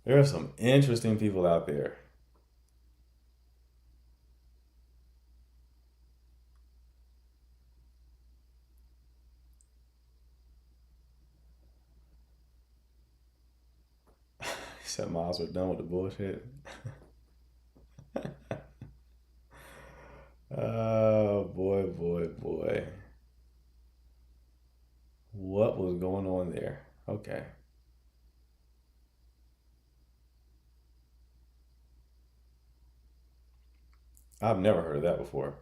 S2: There are some interesting people out there. He said, Miles, we're done with the bullshit. Oh, boy, boy, boy. What was going on there? Okay. I've never heard of that before.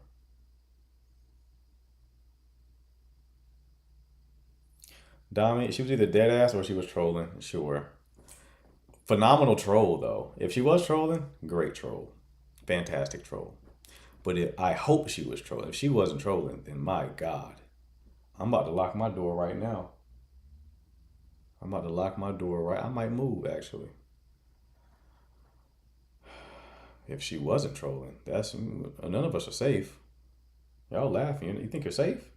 S2: Dami, she was either dead ass or she was trolling. Sure. Phenomenal troll, though. If she was trolling, great troll. Fantastic troll. But I hope she was trolling. If she wasn't trolling, then my God. I'm about to lock my door right now. I might move, actually. If she wasn't trolling, none of us are safe. Y'all laughing. You think you're safe?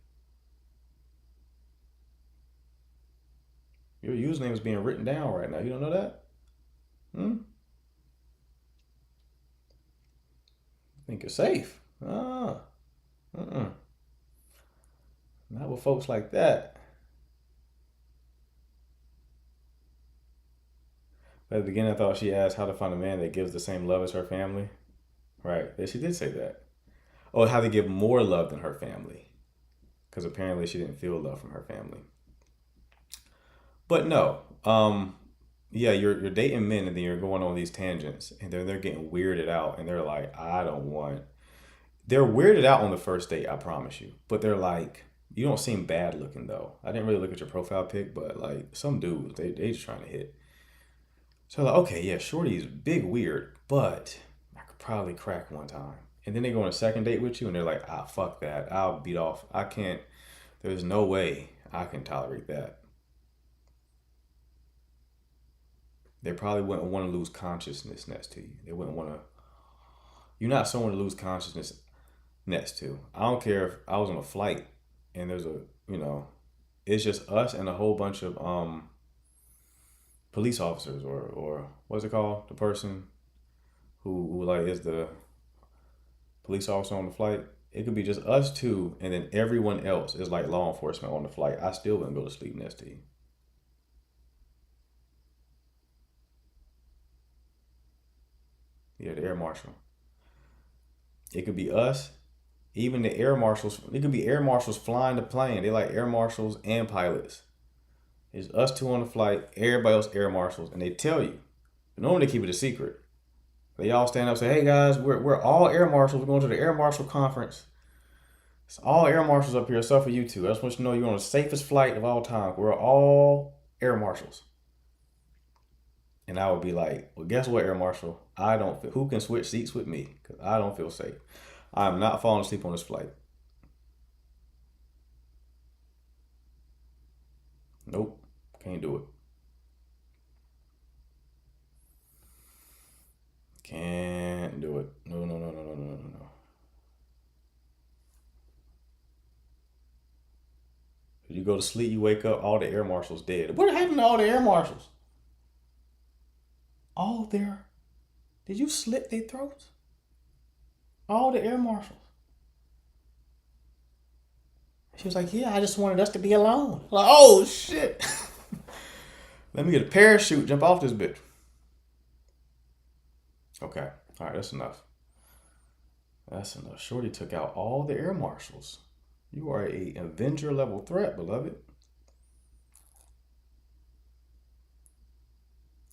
S2: Your username is being written down right now. You don't know that? Think you're safe? Not with folks like that. At the beginning, I thought she asked how to find a man that gives the same love as her family. Right. Yeah, she did say that. Oh, how to give more love than her family. Because apparently she didn't feel love from her family. But no. Yeah, you're dating men and then you're going on these tangents and then they're getting weirded out and they're like, they're weirded out on the first date, I promise you. But they're like, you don't seem bad looking though. I didn't really look at your profile pic, but like some dudes, they just trying to hit. So like, okay, yeah, shorty's big weird, but I could probably crack one time. And then they go on a second date with you and they're like, fuck that. I'll beat off. There's no way I can tolerate that. They probably wouldn't want to lose consciousness next to you. They wouldn't want to. You're not someone to lose consciousness next to. I don't care if I was on a flight and there's it's just us and a whole bunch of police officers or what's it called? The person who like is the police officer on the flight. It could be just us two and then everyone else is like law enforcement on the flight. I still wouldn't go to sleep next to you. Yeah, the air marshal. It could be us, even the air marshals. It could be air marshals flying the plane. They like air marshals and pilots. It's us two on the flight, everybody else air marshals, and they tell you. But normally they keep it a secret. They all stand up and say, hey guys, we're all air marshals. We're going to the air marshal conference. It's all air marshals up here except for you two. I just want you to know you're on the safest flight of all time. We're all air marshals. And I would be like, well, guess what, Air Marshal? Who can switch seats with me? Because I don't feel safe. I'm not falling asleep on this flight. Nope. Can't do it. Can't do it. No. You go to sleep, you wake up, all the air marshals dead. What happened to all the air marshals? Did you slit their throats? All the air marshals. She was like, yeah, I just wanted us to be alone. Like, oh, shit. Let me get a parachute, jump off this bitch. Okay. All right, that's enough. That's enough. Shorty took out all the air marshals. You are a Avenger level threat, beloved.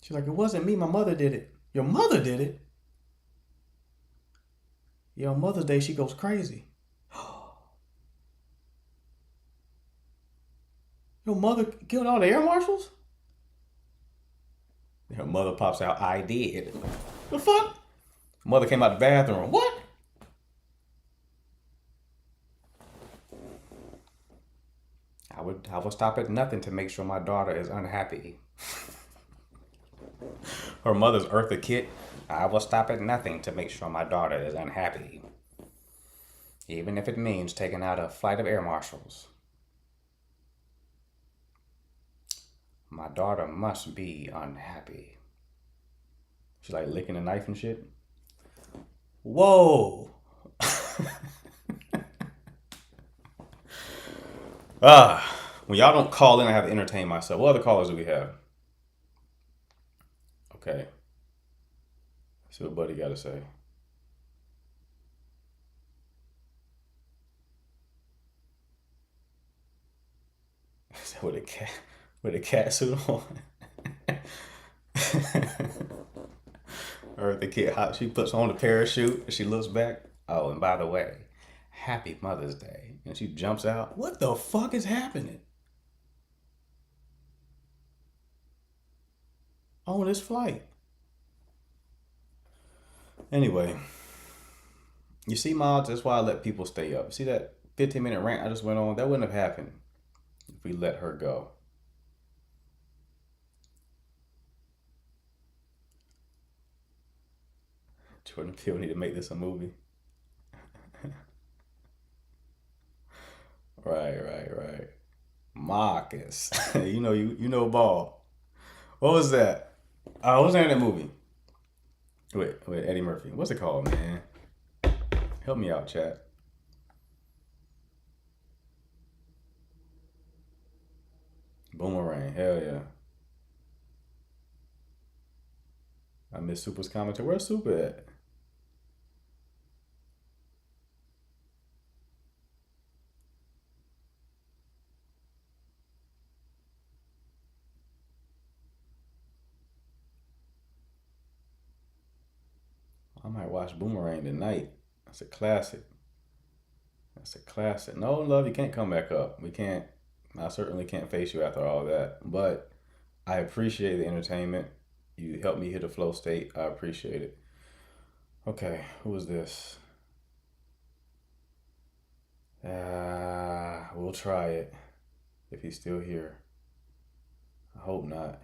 S2: She's like, it wasn't me. My mother did it. Your mother did it? Yeah, on Mother's Day, she goes crazy. Your mother killed all the air marshals? Her mother pops out, I did. The fuck? Mother came out the bathroom. What? I would stop at nothing to make sure my daughter is unhappy. Her mother's Eartha Kitt. I will stop at nothing to make sure my daughter is unhappy. Even if it means taking out a flight of air marshals. My daughter must be unhappy. She's like licking a knife and shit. Whoa. When y'all don't call in, I have to entertain myself. What other callers do we have? Okay. See what Buddy got to say. With a cat suit on. Or the kid, she puts on the parachute and she looks back. Oh, and by the way, happy Mother's Day. And she jumps out. What the fuck is happening? On this flight. Anyway, you see, mods, that's why I let people stay up. See that 15-minute rant I just went on? That wouldn't have happened if we let her go. Jordan Peele need to make this a movie. Right. Marcus. you know ball. What was that? What was that in that movie? Wait, Eddie Murphy. What's it called, man? Help me out, chat. Boomerang. Hell yeah. I miss Super's commentary. Where's Super at? I might watch Boomerang tonight. That's a classic. No, love, you can't come back up. We can't. I certainly can't face you after all that. But I appreciate the entertainment. You helped me hit a flow state. I appreciate it. Okay, who is this? We'll try it. If he's still here. I hope not.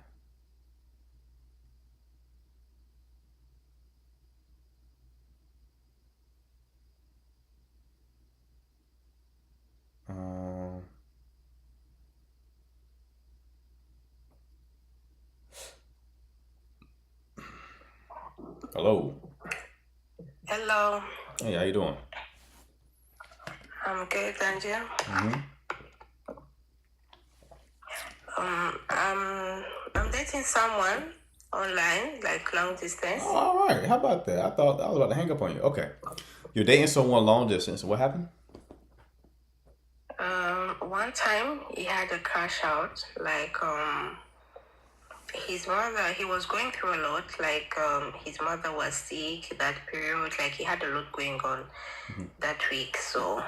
S2: Hello.
S3: Hello.
S2: Hey, how you doing?
S3: I'm good, and you? I'm dating someone online, like long distance.
S2: Oh, all right. How about that? I thought I was about to hang up on you. Okay. You're dating someone long distance. What happened?
S3: One time he had a crash out, like his mother, he was going through a lot, like his mother was sick that period, like he had a lot going on that week, so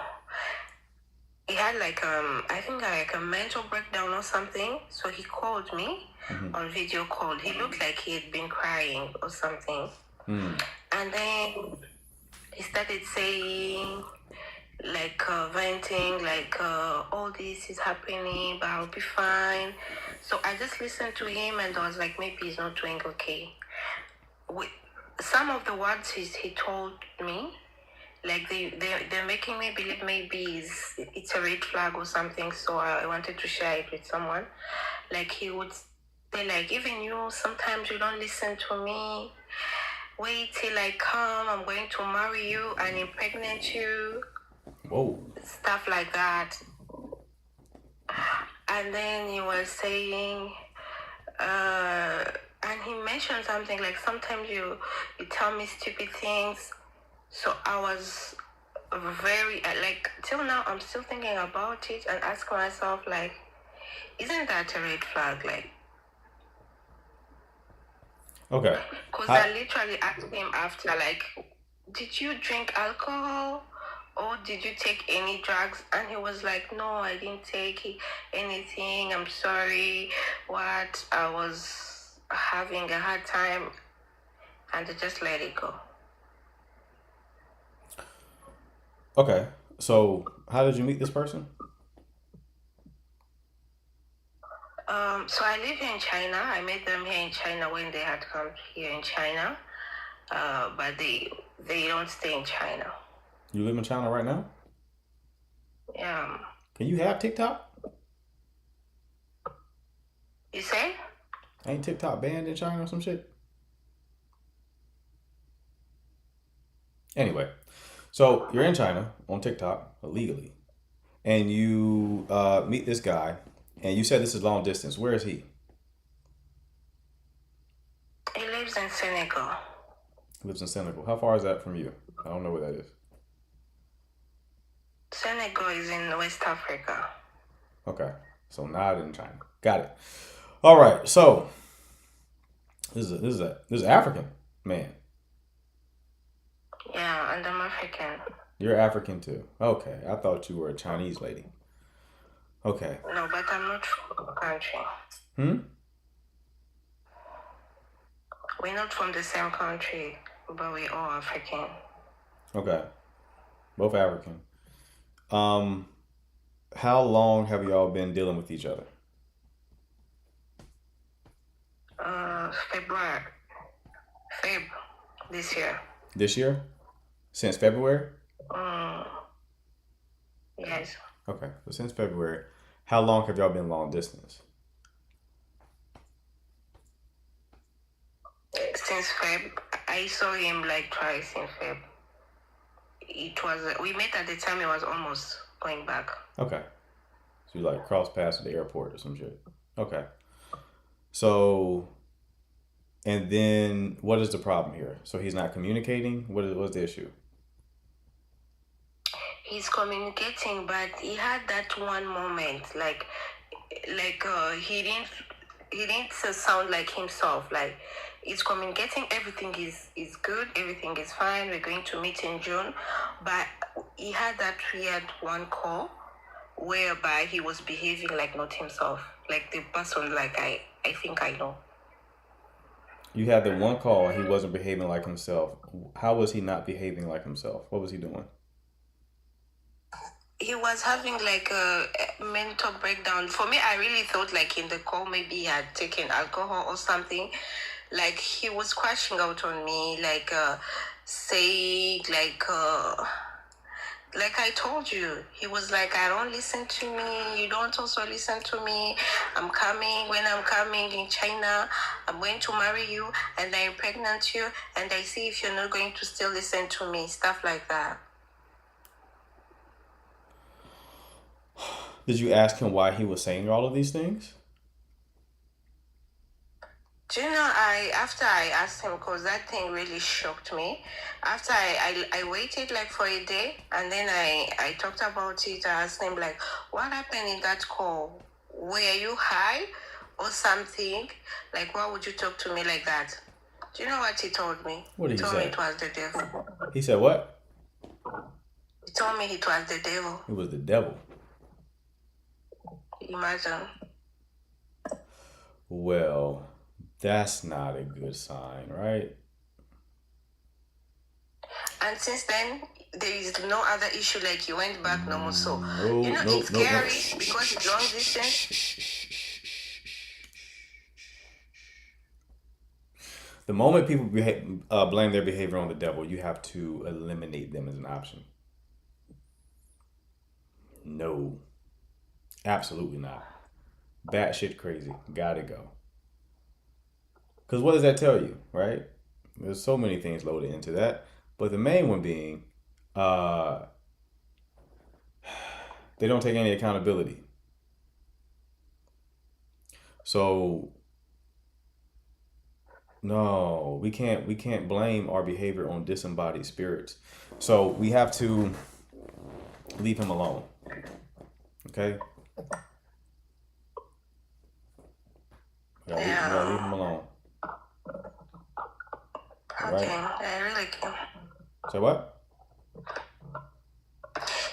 S3: he had like I think like a mental breakdown or something, so he called me on video call. He looked like he had been crying or something, and then he started saying like venting, like all this is happening, but I'll be fine. So I just listened to him and I was like, maybe he's not doing okay. With some of the words he told me, like they're making me believe maybe it's a red flag or something. So I wanted to share it with someone. Like he would say, like, even you, sometimes you don't listen to me. Wait till I come, I'm going to marry you and impregnate you.
S2: Whoa.
S3: Stuff like that. and then he was saying, and he mentioned something like, sometimes you tell me stupid things. So I was very, like, till now, I'm still thinking about it and asking myself, like, isn't that a red flag? Like,
S2: Okay.
S3: because
S2: How,
S3: I literally asked him after, like, did you drink alcohol or did you take any drugs? And he was like, no, I didn't take anything. I'm sorry. What? I was having a hard time. And I just let it go.
S2: okay. So how did you meet this person?
S3: So I live in China. I met them here in China when they had come here in China. But they don't stay in China.
S2: You live in China right now?
S3: Yeah.
S2: Can you have TikTok?
S3: You say?
S2: Ain't TikTok banned in China or some shit? Anyway, so you're in China on TikTok illegally, and you meet this guy, and you said this is long distance. Where is he?
S3: He lives in Senegal.
S2: He lives in Senegal. How far is that from you? I don't know where that is.
S3: Senegal is in West Africa.
S2: Okay, so not in China. Got it. All right, so this is an African man.
S3: Yeah, and I'm African.
S2: You're African too. Okay, I thought you were a Chinese lady. Okay.
S3: No, but I'm not from the country.
S2: Hmm.
S3: We're not from the same country, but we're all African.
S2: Okay. Both African. How long have y'all been dealing with each other?
S3: Feb this year.
S2: This year? Since February?
S3: Yes.
S2: Okay, so since February. How long have y'all been long distance?
S3: Since Feb, I saw him like twice in Feb. We met at the time he was almost going back.
S2: Okay. So you like cross paths at the airport or some shit. Okay. So, and then what is the problem here? So he's not communicating? What's the issue?
S3: He's communicating, but he had that one moment, like he didn't sound like himself. Like, he's communicating, everything is good, everything is fine. We're going to meet in June, but he had that weird one call whereby he was behaving like not himself, like the person like I think I know.
S2: You had the one call and he wasn't behaving like himself. How was he not behaving like himself? What was he doing?
S3: He was having like a mental breakdown. For me, I really thought like in the call maybe he had taken alcohol or something. Like, he was crashing out on me, like saying like I told you. He was like, I don't listen to me, you don't also listen to me. I'm coming. When I'm coming in China, I'm going to marry you and I impregnate you, and I see if you're not going to still listen to me. Stuff like that.
S2: Did you ask him why he was saying all of these things?
S3: Do you know, after I asked him, because that thing really shocked me, after I waited like for a day, and then I talked about it. I asked him, like, what happened in that call? Were you high or something? Like, why would you talk to me like that? Do you know what he told me?
S2: What did he
S3: told me
S2: say?
S3: it was the devil.
S2: He said what?
S3: He told me it was the devil.
S2: It was the devil.
S3: Imagine.
S2: Well, that's not a good sign, right?
S3: And since then, there is no other issue, like you went back no more. So,
S2: No,
S3: you know,
S2: no,
S3: it's
S2: no, no.
S3: scary
S2: Shh,
S3: because
S2: shh,
S3: it's long
S2: shh,
S3: distance.
S2: shh, shh, shh, shh, shh. The moment people blame their behavior on the devil, you have to eliminate them as an option. No, absolutely not. Batshit crazy. Gotta go. Because what does that tell you, right? There's so many things loaded into that. But the main one being, they don't take any accountability. So no, we can't blame our behavior on disembodied spirits. So we have to leave him alone. Okay? We gotta leave him alone. All
S3: Okay,
S2: right.
S3: I really can.
S2: Say what?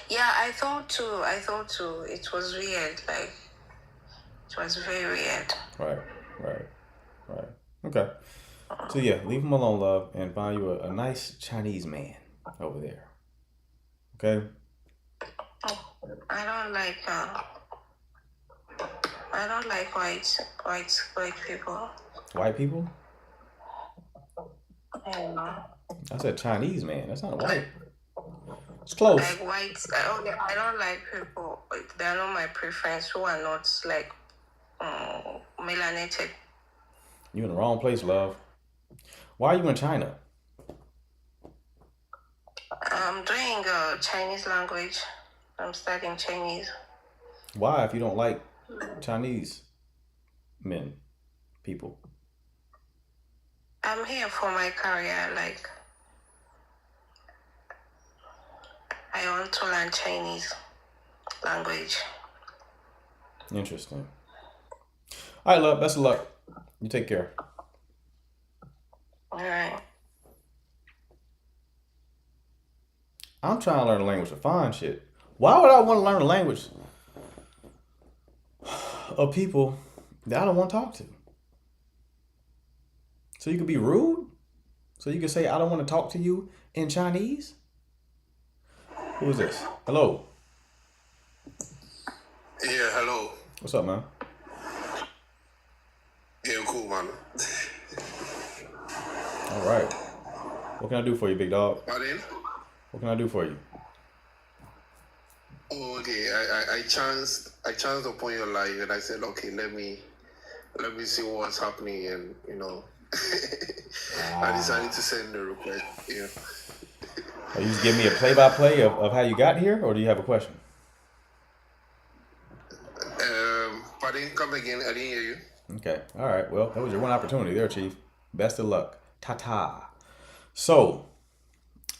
S3: Yeah, I thought too. It was weird. Like, it was very weird.
S2: Right. Okay. So yeah, leave him alone, love, and find you a nice Chinese man over there. Okay?
S3: I don't like white people.
S2: White people?
S3: I don't know.
S2: I said Chinese man. That's not white. It's close.
S3: Like I don't like people. They're not my preference. Who are not like melanated.
S2: You in the wrong place, love. Why are you in China?
S3: I'm doing Chinese language. I'm studying Chinese.
S2: Why, if you don't like Chinese men, people?
S3: I'm here for my career. Like, I want to learn Chinese language.
S2: Interesting. All right, love. Best of luck. You take care.
S3: All right.
S2: I'm trying to learn a language to find shit. Why would I want to learn a language of people that I don't want to talk to? So you could be rude? So you could say, I don't want to talk to you in Chinese? Who is this? Hello.
S7: Yeah, hello.
S2: What's up, man?
S7: Yeah, cool, man.
S2: All right. What can I do for you, big dog?
S7: Pardon?
S2: What can I do for you?
S7: Oh, okay. I chanced upon your life, and I said, okay, let me see what's happening, and I decided to send the request. Yeah.
S2: Are you just giving me a play-by-play of how you got here, or do you have a question?
S7: Pardon? Come again. I didn't hear you.
S2: Okay. All right. Well, that was your one opportunity there, Chief. Best of luck. Ta-ta. So,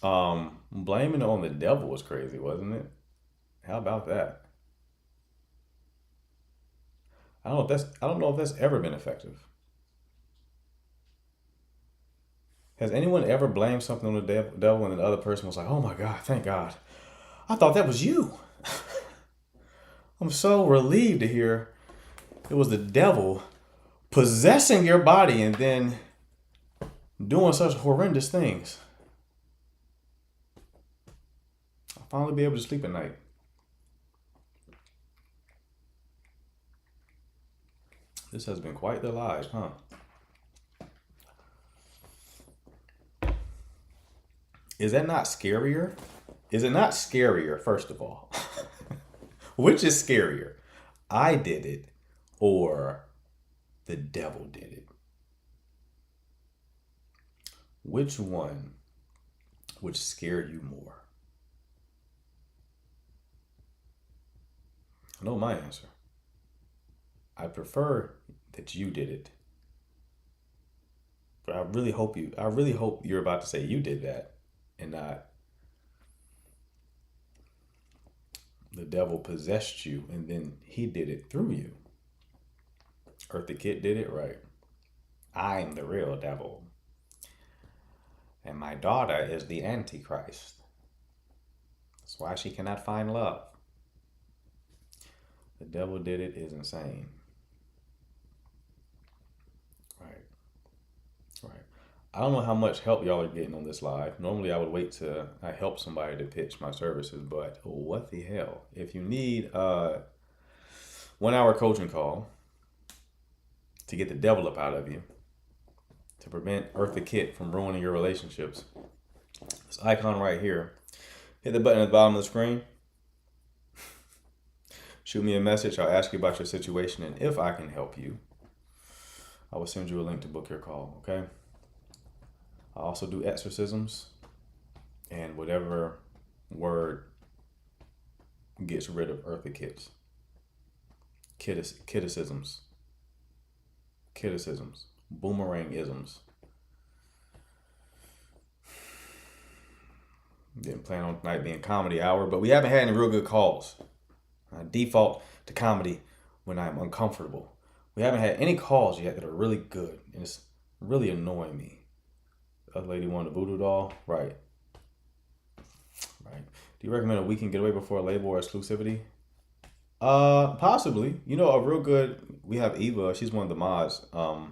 S2: blaming it on the devil was crazy, wasn't it? How about that? I don't know if that's ever been effective. Has anyone ever blamed something on the devil and the other person was like, "Oh my God, thank God. I thought that was you." I'm so relieved to hear it was the devil possessing your body and then doing such horrendous things. I'll finally be able to sleep at night. This has been quite the lie, huh? Is that not scarier? Is it not scarier, first of all? Which is scarier? I did it or the devil did it? Which one would scare you more? I know my answer. I prefer that you did it. But I really hope you're about to say you did that and not the devil possessed you and then he did it through you. Eartha Kitt did it right. I'm the real devil. And my daughter is the Antichrist. That's why she cannot find love. The devil did it is insane. Right. I don't know how much help y'all are getting on this live. Normally I would wait till I help somebody to pitch my services, but what the hell? If you need a 1 hour coaching call to get the devil up out of you, to prevent Eartha Kitt from ruining your relationships, this icon right here, hit the button at the bottom of the screen. Shoot me a message. I'll ask you about your situation, and if I can help you, I will send you a link to book your call, okay? I also do exorcisms and whatever word gets rid of Eartha Kitt's. Kitticisms. criticisms, boomerang isms. Didn't plan on tonight being comedy hour, but we haven't had any real good calls. I default to comedy when I'm uncomfortable. We haven't had any calls yet that are really good, and it's really annoying me. The other lady wanted a voodoo doll, right? Right. Do you recommend a weekend getaway before a label or exclusivity? Possibly. You know, a real good. We have Eva. She's one of the mods. I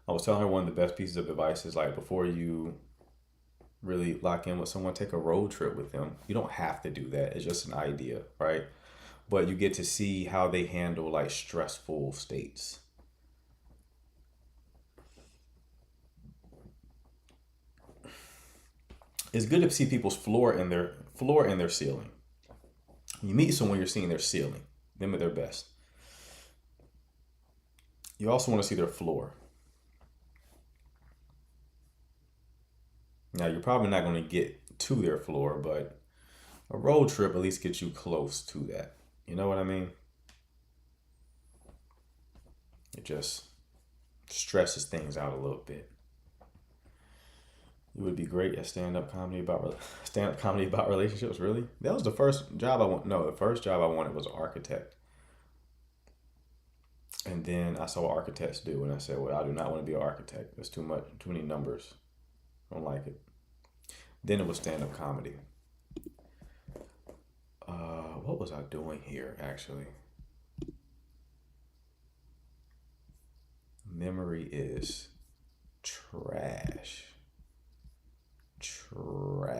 S2: was telling her one of the best pieces of advice is like before you really lock in with someone, take a road trip with them. You don't have to do that. It's just an idea, right? But you get to see how they handle like stressful states. It's good to see people's floor and their ceiling. You meet someone, you're seeing their ceiling, them at their best. You also want to see their floor. Now, you're probably not going to get to their floor, but a road trip at least gets you close to that. You know what I mean? It just stresses things out a little bit. You would be great at stand-up comedy about relationships. Really? That was the first job I want. No, the first job I wanted was an architect. And then I saw what architects do, and I said, "Well, I do not want to be an architect. There's too many numbers. I don't like it." Then it was stand-up comedy. What was I doing here, actually? Memory is trash. Trash.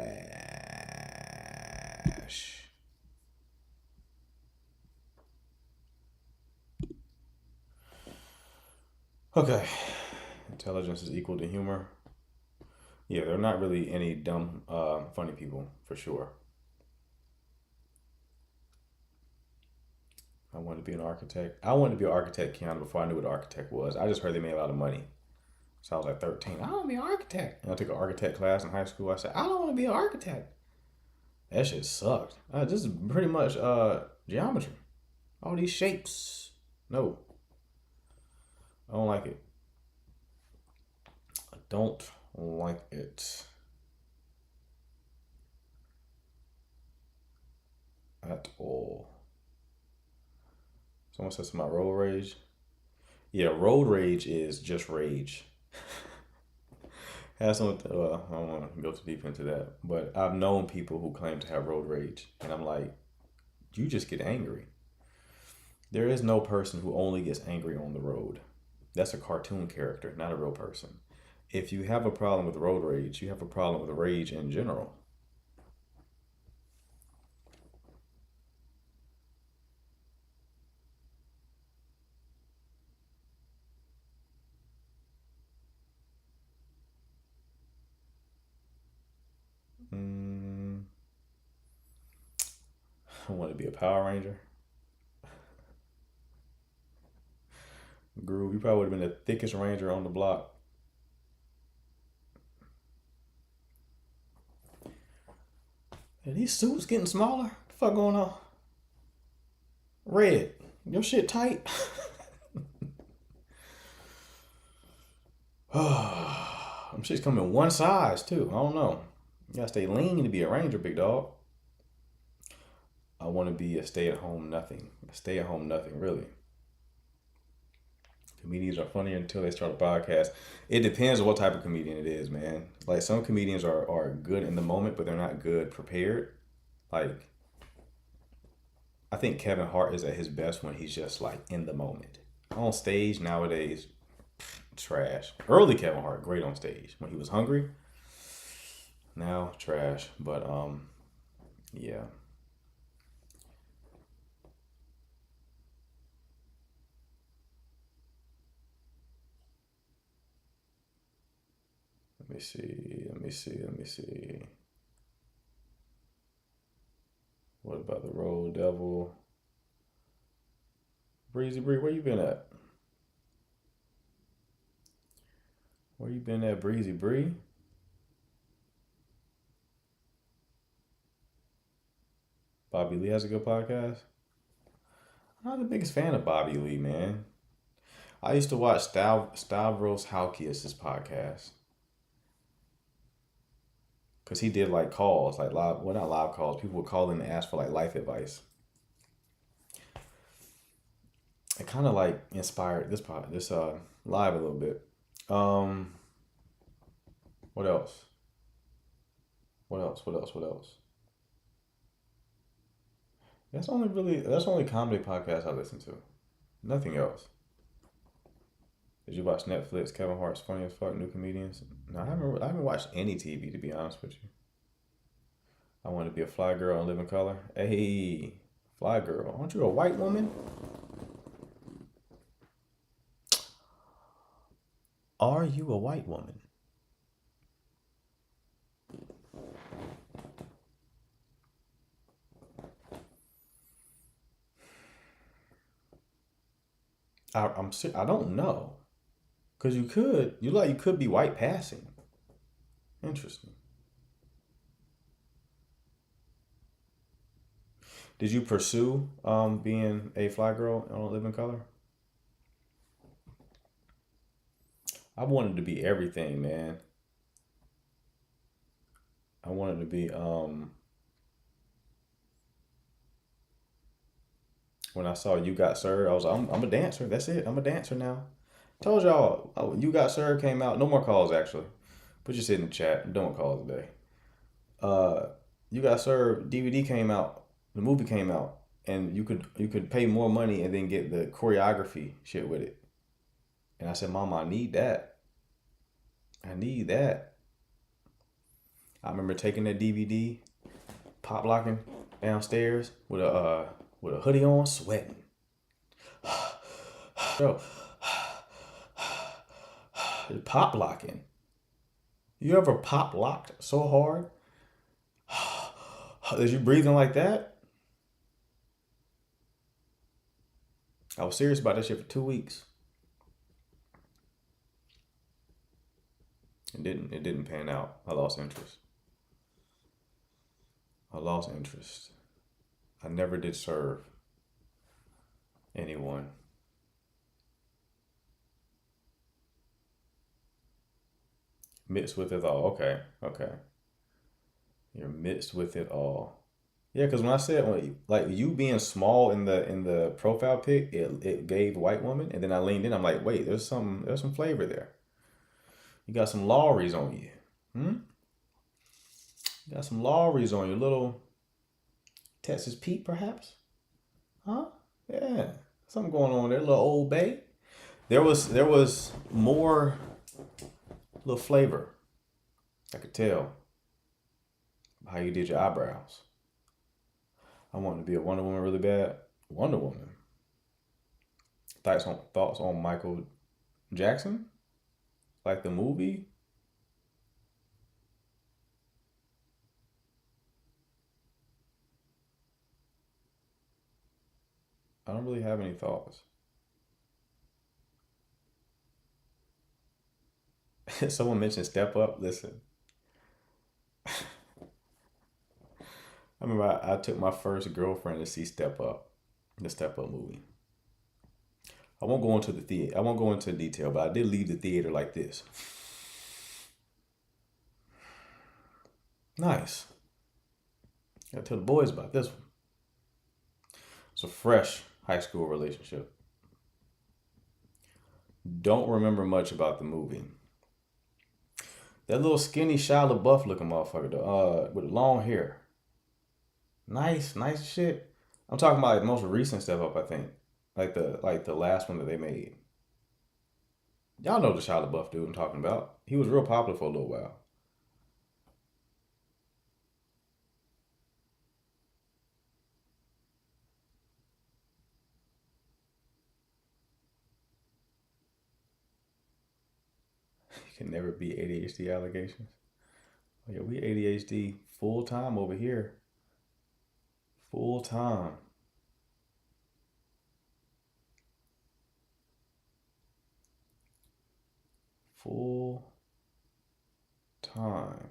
S2: Okay. Intelligence is equal to humor. Yeah, they're not really any dumb, funny people, for sure. I wanted to be an architect. I wanted to be an architect, Keanu, before I knew what an architect was. I just heard they made a lot of money. So I was like 13. I want to be an architect. And I took an architect class in high school. I said, I don't want to be an architect. That shit sucked. This is pretty much geometry. All these shapes. No. I don't like it. I don't like it. At all. Someone said something about road rage. Yeah, road rage is just rage. Has some. I don't want to go too deep into that, but I've known people who claim to have road rage, and I'm like, you just get angry. There is no person who only gets angry on the road. That's a cartoon character, not a real person. If you have a problem with road rage, you have a problem with rage in general. I want to be a Power Ranger. Groove, you probably would have been the thickest ranger on the block. Are these suits getting smaller? What the fuck going on? Red, your shit tight. Them shit's come in one size too. I don't know. You gotta stay lean to be a ranger, big dog. I want to be a stay-at-home nothing. A stay-at-home nothing, really. Comedians are funny until they start a podcast. It depends on what type of comedian it is, man. Like some comedians are good in the moment, but they're not good prepared. Like I think Kevin Hart is at his best when he's just like in the moment. On stage nowadays, trash. Early Kevin Hart, great on stage. When he was hungry, now trash. But yeah. Let me see. What about the Road Devil? Breezy Bree, where you been at? Where you been at, Breezy Bree? Bobby Lee has a good podcast. I'm not the biggest fan of Bobby Lee, man. I used to watch Stavros Halkias' podcast because he did like calls, like live, well, not live calls. People would call in and ask for like life advice. It kind of like inspired this live a little bit. What else? What else? That's only comedy podcast I listen to. Nothing else. Did you watch Netflix? Kevin Hart's Funny as Fuck, New Comedians? No, I haven't watched any TV, to be honest with you. I want to be a fly girl and live in color. Hey, fly girl, aren't you a white woman? Are you a white woman? I don't know. Cause you could be white passing. Interesting. Did you pursue being a fly girl on a living color? I wanted to be everything, man. I wanted to be when I saw You Got Served, I was like, I'm a dancer. That's it. I'm a dancer now. Told y'all, You Got Served came out. No more calls, actually. Put your shit in the chat. Don't call today. You Got Served DVD came out. The movie came out, and you could pay more money and then get the choreography shit with it. And I said, Mama, I need that. I need that. I remember taking that DVD, pop locking downstairs with a hoodie on, sweating. Yo, pop locking. You ever pop locked so hard that you breathing like that? I was serious about that shit for 2 weeks. It didn't pan out. I lost interest. I never did serve anyone. Mixed with it all. Okay. You're mixed with it all. Yeah, because when I said like you being small in the profile pic, it gave white woman, and then I leaned in. I'm like, wait, there's some flavor there. You got some Lawry's on you. You got some Lawry's on you, little Texas Pete, perhaps? Huh? Yeah, something going on there, little Old Bay. There was more little flavor. I could tell how you did your eyebrows. I wanted to be a Wonder Woman really bad. Wonder Woman. Thoughts on Michael Jackson? Like the movie? I don't really have any thoughts. Someone mentioned Step Up. Listen. I remember I took my first girlfriend to see Step Up, the Step Up movie. I won't go into detail, but I did leave the theater like this. Nice. Gotta tell the boys about this one. It's a fresh high school relationship. Don't remember much about the movie. That little skinny Shia LaBeouf looking motherfucker, with long hair. Nice shit. I'm talking about like the most recent Step Up, I think. Like the last one that they made. Y'all know the Shia LaBeouf dude I'm talking about. He was real popular for a little while. You can never beat ADHD allegations. Oh yeah, we ADHD full time over here. Full time. Full time.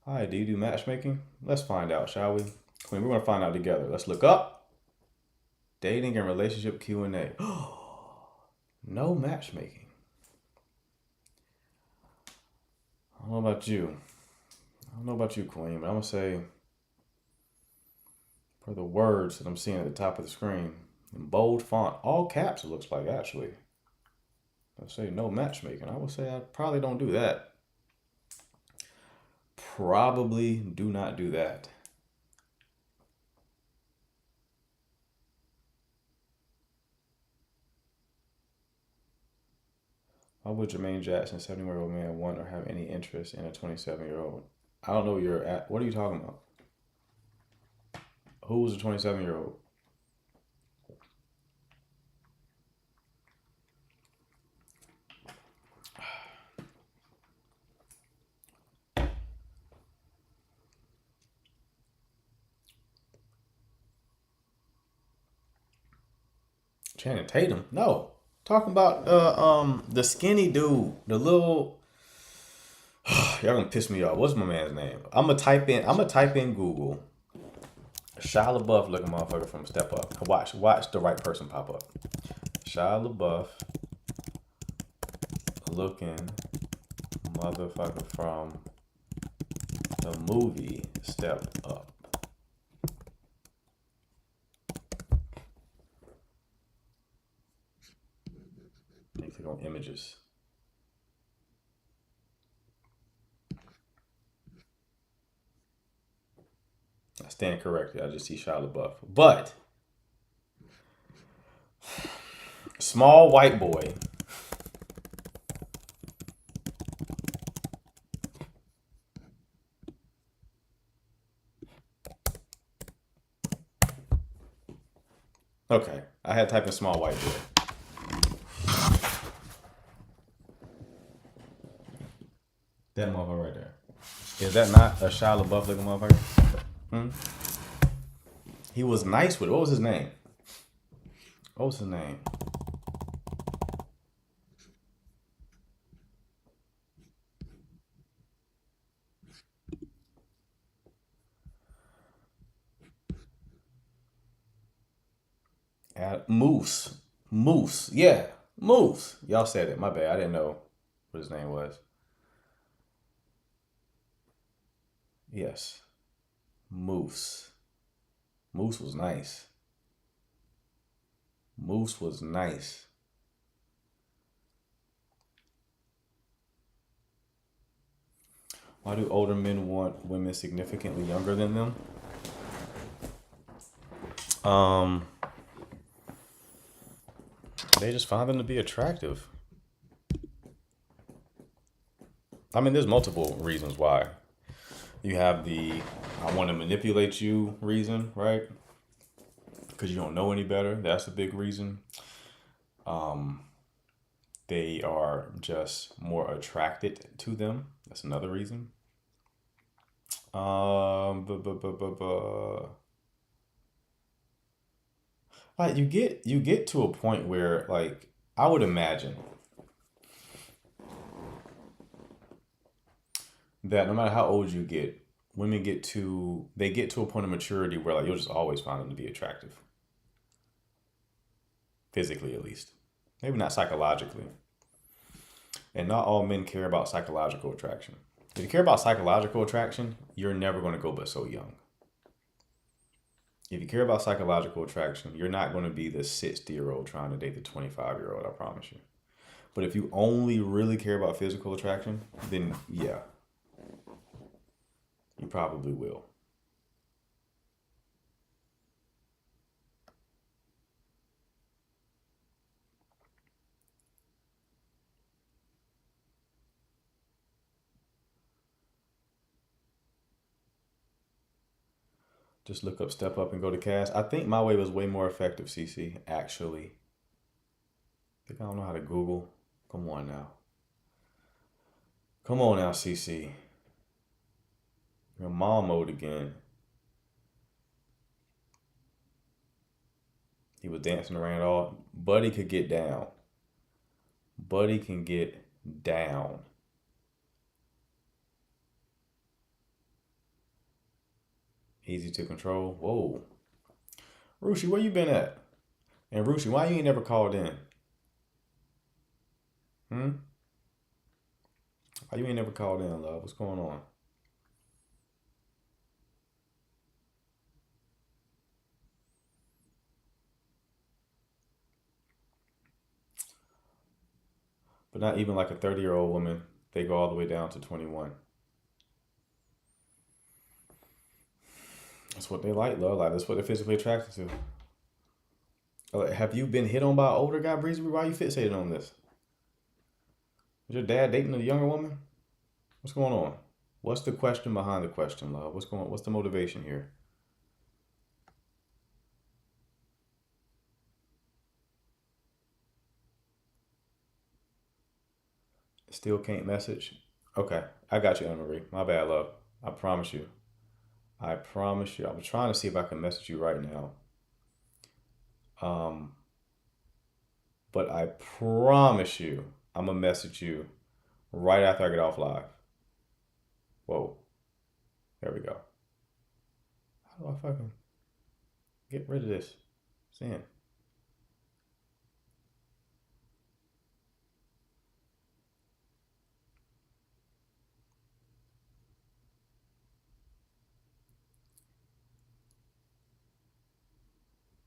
S2: Hi, do you do matchmaking? Let's find out, shall we? Queen, we're going to find out together. Let's look up. Dating and relationship Q&A. No matchmaking. I don't know about you. I don't know about you, Queen, but I'm going to say, for the words that I'm seeing at the top of the screen, in bold font, all caps it looks like, actually. I say no matchmaking. I would say I probably don't do that. Probably do not do that. Why would Jermaine Jackson, 70-year-old man, want or have any interest in a 27-year-old? I don't know where you're at. What are you talking about? Who's a 27-year-old? Channing Tatum? No. Talking about the skinny dude, the little. Y'all gonna piss me off. What's my man's name? I'm gonna type in Google. Shia LaBeouf looking motherfucker from Step Up. Watch the right person pop up. Shia LaBeouf looking motherfucker from the movie Step Up. Click on images. I stand corrected. I just see Shia LaBeouf. But small white boy. Okay, I had typed in small white boy. That motherfucker right there. Is that not a Shia LaBeouf looking motherfucker? He was nice with it. What was his name? What was his name? Moose. Moose. Yeah. Moose. Y'all said it. My bad. I didn't know what his name was. Yes. Moose. Moose was nice. Moose was nice. Why do older men want women significantly younger than them? They just find them to be attractive. I mean, there's multiple reasons why. You have the I want to manipulate you reason, right? Because you don't know any better. That's the big reason. They are just more attracted to them. That's another reason. Like you get to a point where, like, I would imagine that no matter how old you get, women get to a point of maturity where, like, you'll just always find them to be attractive. Physically, at least. Maybe not psychologically. And not all men care about psychological attraction. If you care about psychological attraction, you're never going to go but so young. If you care about psychological attraction, you're not going to be the 60-year-old trying to date the 25-year-old, I promise you. But if you only really care about physical attraction, then yeah, you probably will. Just look up Step Up and go to cast. I think my way was way more effective, CC, actually. I think I don't know how to Google. Come on now. Come on now, CC. You're in mom mode again. He was dancing around all. Buddy could get down. Buddy can get down. Easy to control. Whoa. Rushi, where you been at? And Rushi, why you ain't never called in? Why you ain't never called in, love? What's going on? But not even like a 30-year-old woman. They go all the way down to 21. That's what they like, love. Like, that's what they're physically attracted to. Like, have you been hit on by an older guy, Breezy? Why are you fixated on this? Is your dad dating a younger woman? What's going on? What's the question behind the question, love? What's the motivation here? Still can't message? Okay, I got you, Anna Marie. My bad, love. I promise you. I promise you. I'm trying to see if I can message you right now. But I promise you, I'm gonna message you right after I get off live. Whoa. There we go. How do I fucking get rid of this? Sin.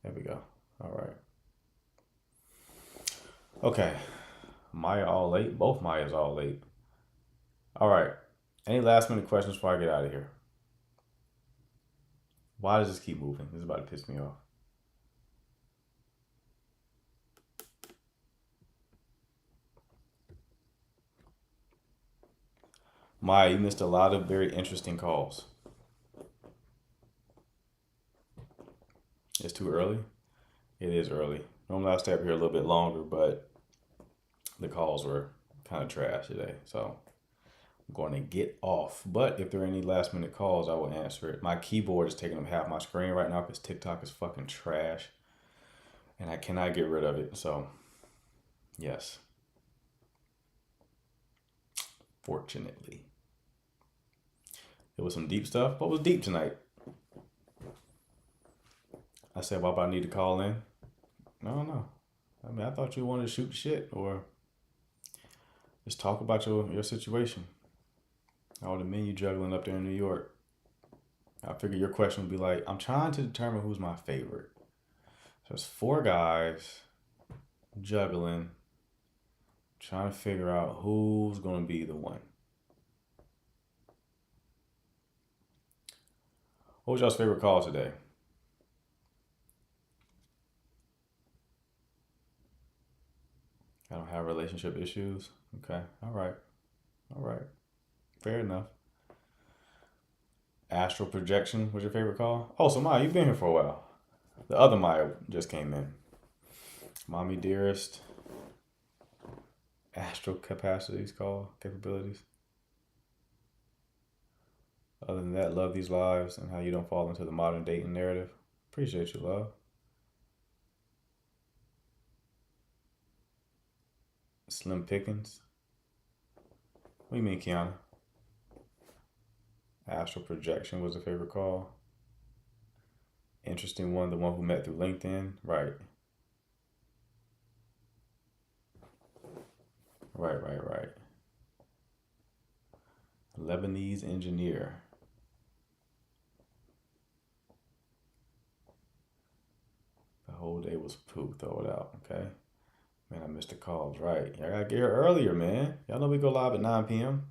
S2: There we go. All right. Okay. Maya all late. Both Maya's all late. All right. Any last minute questions before I get out of here? Why does this keep moving? This is about to piss me off. Maya, you missed a lot of very interesting calls. It's too early? It is early. Normally I'll stay up here a little bit longer, but the calls were kind of trash today. So I'm going to get off. But if there are any last minute calls, I will answer it. My keyboard is taking up half my screen right now because TikTok is fucking trash. And I cannot get rid of it. So, yes. Fortunately. It was some deep stuff. What was deep tonight? I said, well, I need to call in. No. I mean, I thought you wanted to shoot shit or just talk about your situation. All the men you juggling up there in New York. I figure your question would be like, I'm trying to determine who's my favorite. So it's 4 guys juggling, trying to figure out who's going to be the one. What was y'all's favorite call today? I don't have relationship issues. Okay. All right. Fair enough. Astral projection was your favorite call? Oh, so Maya, you've been here for a while. The other Maya just came in. Mommy dearest. Astral capabilities. Other than that, love these lives and how you don't fall into the modern dating narrative. Appreciate you, love. Slim Pickens. What do you mean, Kiana? Astral projection was a favorite call. Interesting one, the one who met through LinkedIn. Right. Lebanese engineer. The whole day was poop. Throw it out, okay? Man, I missed the calls. Right. I gotta get here earlier, man. Y'all know we go live at 9 p.m.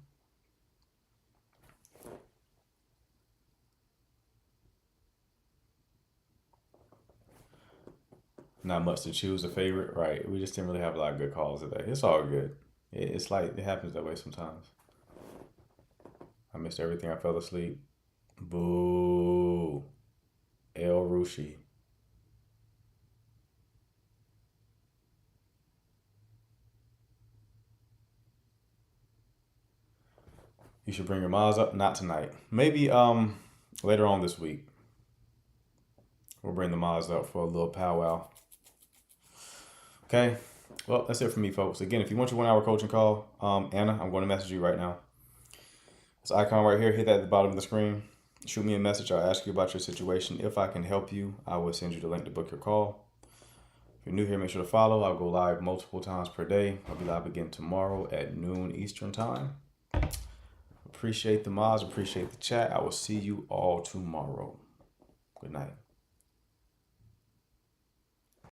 S2: Not much to choose a favorite, right? We just didn't really have a lot of good calls today. It's all good. It's like it happens that way sometimes. I missed everything. I fell asleep. Boo. El Rushi. You should bring your Maz up. Not tonight. Maybe later on this week. We'll bring the Maz up for a little powwow. Okay. Well, that's it for me, folks. Again, if you want your 1 hour coaching call, Anna, I'm going to message you right now. This icon right here, hit that at the bottom of the screen. Shoot me a message. I'll ask you about your situation. If I can help you, I will send you the link to book your call. If you're new here, make sure to follow. I'll go live multiple times per day. I'll be live again tomorrow at noon Eastern time. Appreciate the mods, appreciate the chat. I will see you all tomorrow. Good night.